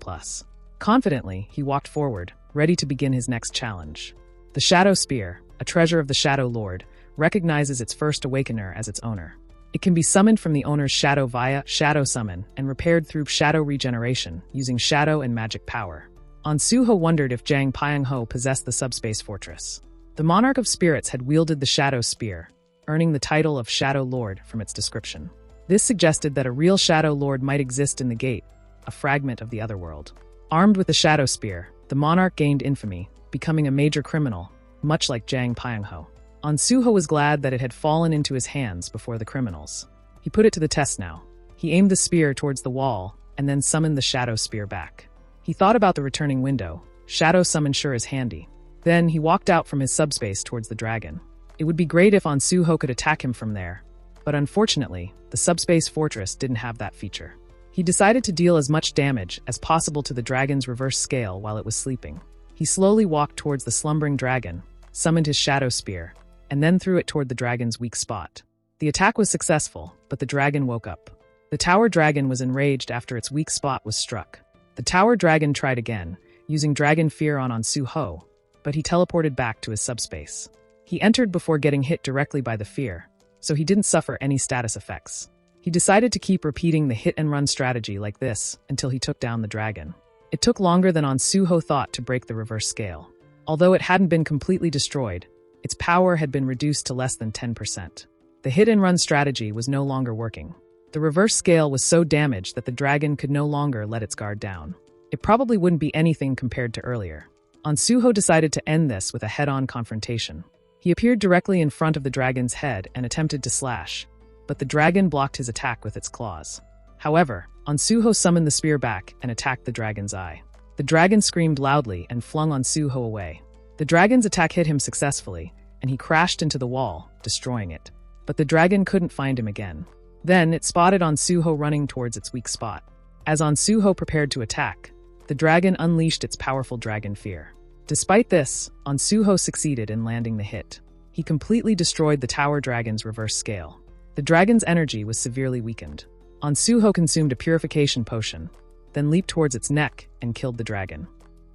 Confidently, he walked forward, ready to begin his next challenge. The Shadow Spear, a treasure of the Shadow Lord, recognizes its first awakener as its owner. It can be summoned from the owner's shadow via Shadow Summon and repaired through Shadow Regeneration, using shadow and magic power. Ansuho wondered if Jang Pyongho possessed the subspace fortress. The Monarch of Spirits had wielded the Shadow Spear, earning the title of Shadow Lord from its description. This suggested that a real Shadow Lord might exist in the gate, a fragment of the otherworld. Armed with the Shadow Spear, the Monarch gained infamy, becoming a major criminal, much like Jang Pyongho. Ansuho was glad that it had fallen into his hands before the criminals. He put it to the test now. He aimed the spear towards the wall, and then summoned the Shadow Spear back. He thought about the returning window. Shadow Summon sure is handy. Then he walked out from his subspace towards the dragon. It would be great if Ansuho could attack him from there, but unfortunately, the subspace fortress didn't have that feature. He decided to deal as much damage as possible to the dragon's reverse scale while it was sleeping. He slowly walked towards the slumbering dragon, summoned his shadow spear, and then threw it toward the dragon's weak spot. The attack was successful, but the dragon woke up. The tower dragon was enraged after its weak spot was struck. The tower dragon tried again, using dragon fear on Suho, but he teleported back to his subspace. He entered before getting hit directly by the fear, so he didn't suffer any status effects. He decided to keep repeating the hit-and-run strategy like this until he took down the dragon. It took longer than Suho thought to break the reverse scale. Although it hadn't been completely destroyed, its power had been reduced to less than 10%. The hit-and-run strategy was no longer working. The reverse scale was so damaged that the dragon could no longer let its guard down. It probably wouldn't be anything compared to earlier. Suho decided to end this with a head-on confrontation. He appeared directly in front of the dragon's head and attempted to slash, but the dragon blocked his attack with its claws. However, Suho summoned the spear back and attacked the dragon's eye. The dragon screamed loudly and flung Suho away. The dragon's attack hit him successfully, and he crashed into the wall, destroying it. But the dragon couldn't find him again. Then it spotted Suho running towards its weak spot. As Suho prepared to attack, the dragon unleashed its powerful dragon fear. Despite this, Suho succeeded in landing the hit. He completely destroyed the tower dragon's reverse scale. The dragon's energy was severely weakened. Suho consumed a purification potion, then leaped towards its neck and killed the dragon.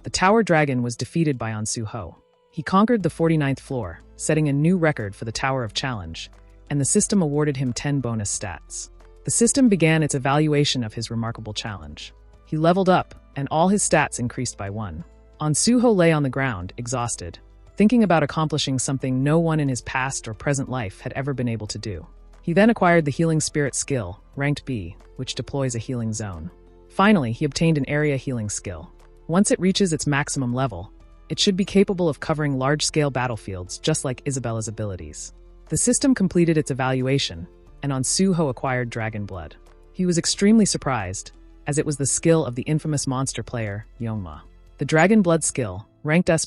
The tower dragon was defeated by Suho. He conquered the 49th floor, setting a new record for the Tower of Challenge, and the system awarded him 10 bonus stats. The system began its evaluation of his remarkable challenge. He leveled up, and all his stats increased by 1. Suho lay on the ground, exhausted, thinking about accomplishing something no one in his past or present life had ever been able to do. He then acquired the Healing Spirit skill, ranked B, which deploys a healing zone. Finally, he obtained an area healing skill. Once it reaches its maximum level, it should be capable of covering large-scale battlefields just like Isabella's abilities. The system completed its evaluation, and Suho acquired Dragon Blood. He was extremely surprised, as it was the skill of the infamous monster player, Yongma. The Dragon Blood skill, ranked S+,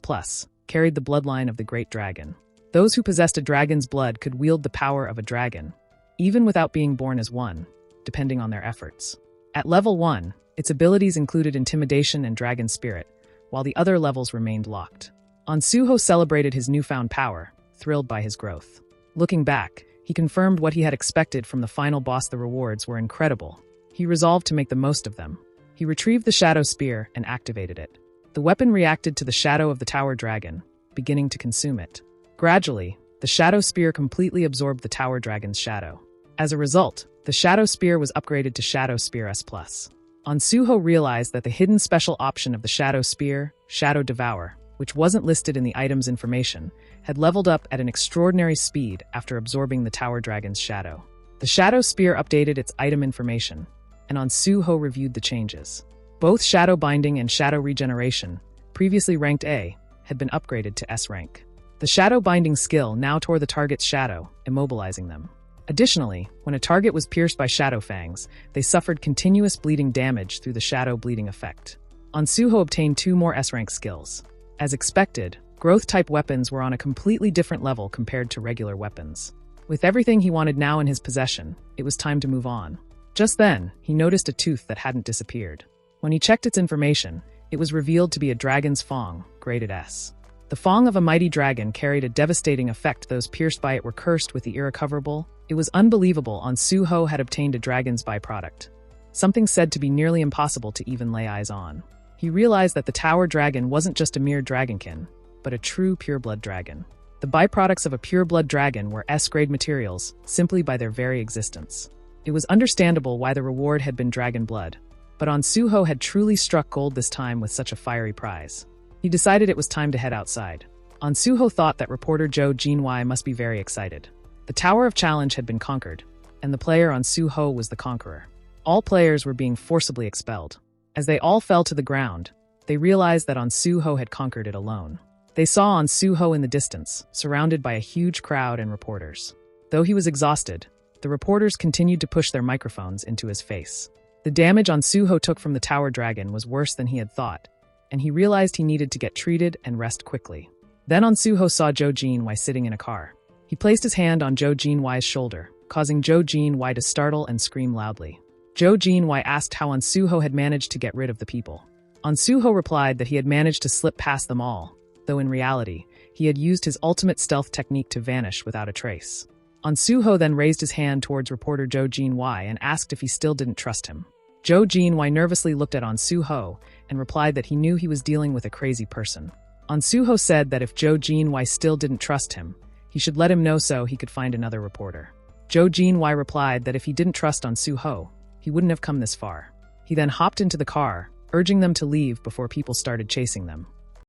carried the bloodline of the Great Dragon. Those who possessed a dragon's blood could wield the power of a dragon, even without being born as one, depending on their efforts. At level 1, its abilities included Intimidation and Dragon Spirit, while the other levels remained locked. Suho celebrated his newfound power, thrilled by his growth. Looking back, he confirmed what he had expected from the final boss. The rewards were incredible. He resolved to make the most of them. He retrieved the Shadow Spear and activated it. The weapon reacted to the shadow of the tower dragon, beginning to consume it. Gradually, the Shadow Spear completely absorbed the tower dragon's shadow. As a result, the Shadow Spear was upgraded to Shadow Spear S+. Suho realized that the hidden special option of the Shadow Spear, Shadow Devour, which wasn't listed in the item's information, had leveled up at an extraordinary speed after absorbing the tower dragon's shadow. The Shadow Spear updated its item information, and Suho reviewed the changes. Both Shadow Binding and Shadow Regeneration, previously ranked A, had been upgraded to S rank. The Shadow Binding skill now tore the target's shadow, immobilizing them. Additionally, when a target was pierced by Shadow Fangs, they suffered continuous bleeding damage through the Shadow Bleeding effect. Suho obtained 2 more S-rank skills. As expected, growth-type weapons were on a completely different level compared to regular weapons. With everything he wanted now in his possession, it was time to move on. Just then, he noticed a tooth that hadn't disappeared. When he checked its information, it was revealed to be a dragon's fang, graded S. The fang of a mighty dragon carried a devastating effect. Those pierced by it were cursed with the irrecoverable. It was unbelievable. Suho had obtained a dragon's byproduct, something said to be nearly impossible to even lay eyes on. He realized that the tower dragon wasn't just a mere dragonkin, but a true pureblood dragon. The byproducts of a pureblood dragon were S-grade materials, simply by their very existence. It was understandable why the reward had been dragon blood, but Suho had truly struck gold this time with such a fiery prize. He decided it was time to head outside. Suho thought that reporter Zhou Jinwei must be very excited. The Tower of Challenge had been conquered, and the player Suho was the conqueror. All players were being forcibly expelled. As they all fell to the ground, they realized that Suho had conquered it alone. They saw Suho in the distance, surrounded by a huge crowd and reporters. Though he was exhausted, the reporters continued to push their microphones into his face. The damage Suho took from the tower dragon was worse than he had thought, and he realized he needed to get treated and rest quickly. Then Suho saw Zhou Jinwei sitting in a car. He placed his hand on Zhou Jinwei's shoulder, causing Zhou Jinwei to startle and scream loudly. Zhou Jinwei asked how On Suho had managed to get rid of the people. On Suho replied that he had managed to slip past them all, though in reality, he had used his ultimate stealth technique to vanish without a trace. On Suho then raised his hand towards reporter Zhou Jinwei and asked if he still didn't trust him. Zhou Jinwei nervously looked at On Suho and replied that he knew he was dealing with a crazy person. On Suho said that if Zhou Jinwei still didn't trust him, he should let him know so he could find another reporter. Zhou Jinwei replied that if he didn't trust On Suho, he wouldn't have come this far. He then hopped into the car, urging them to leave before people started chasing them.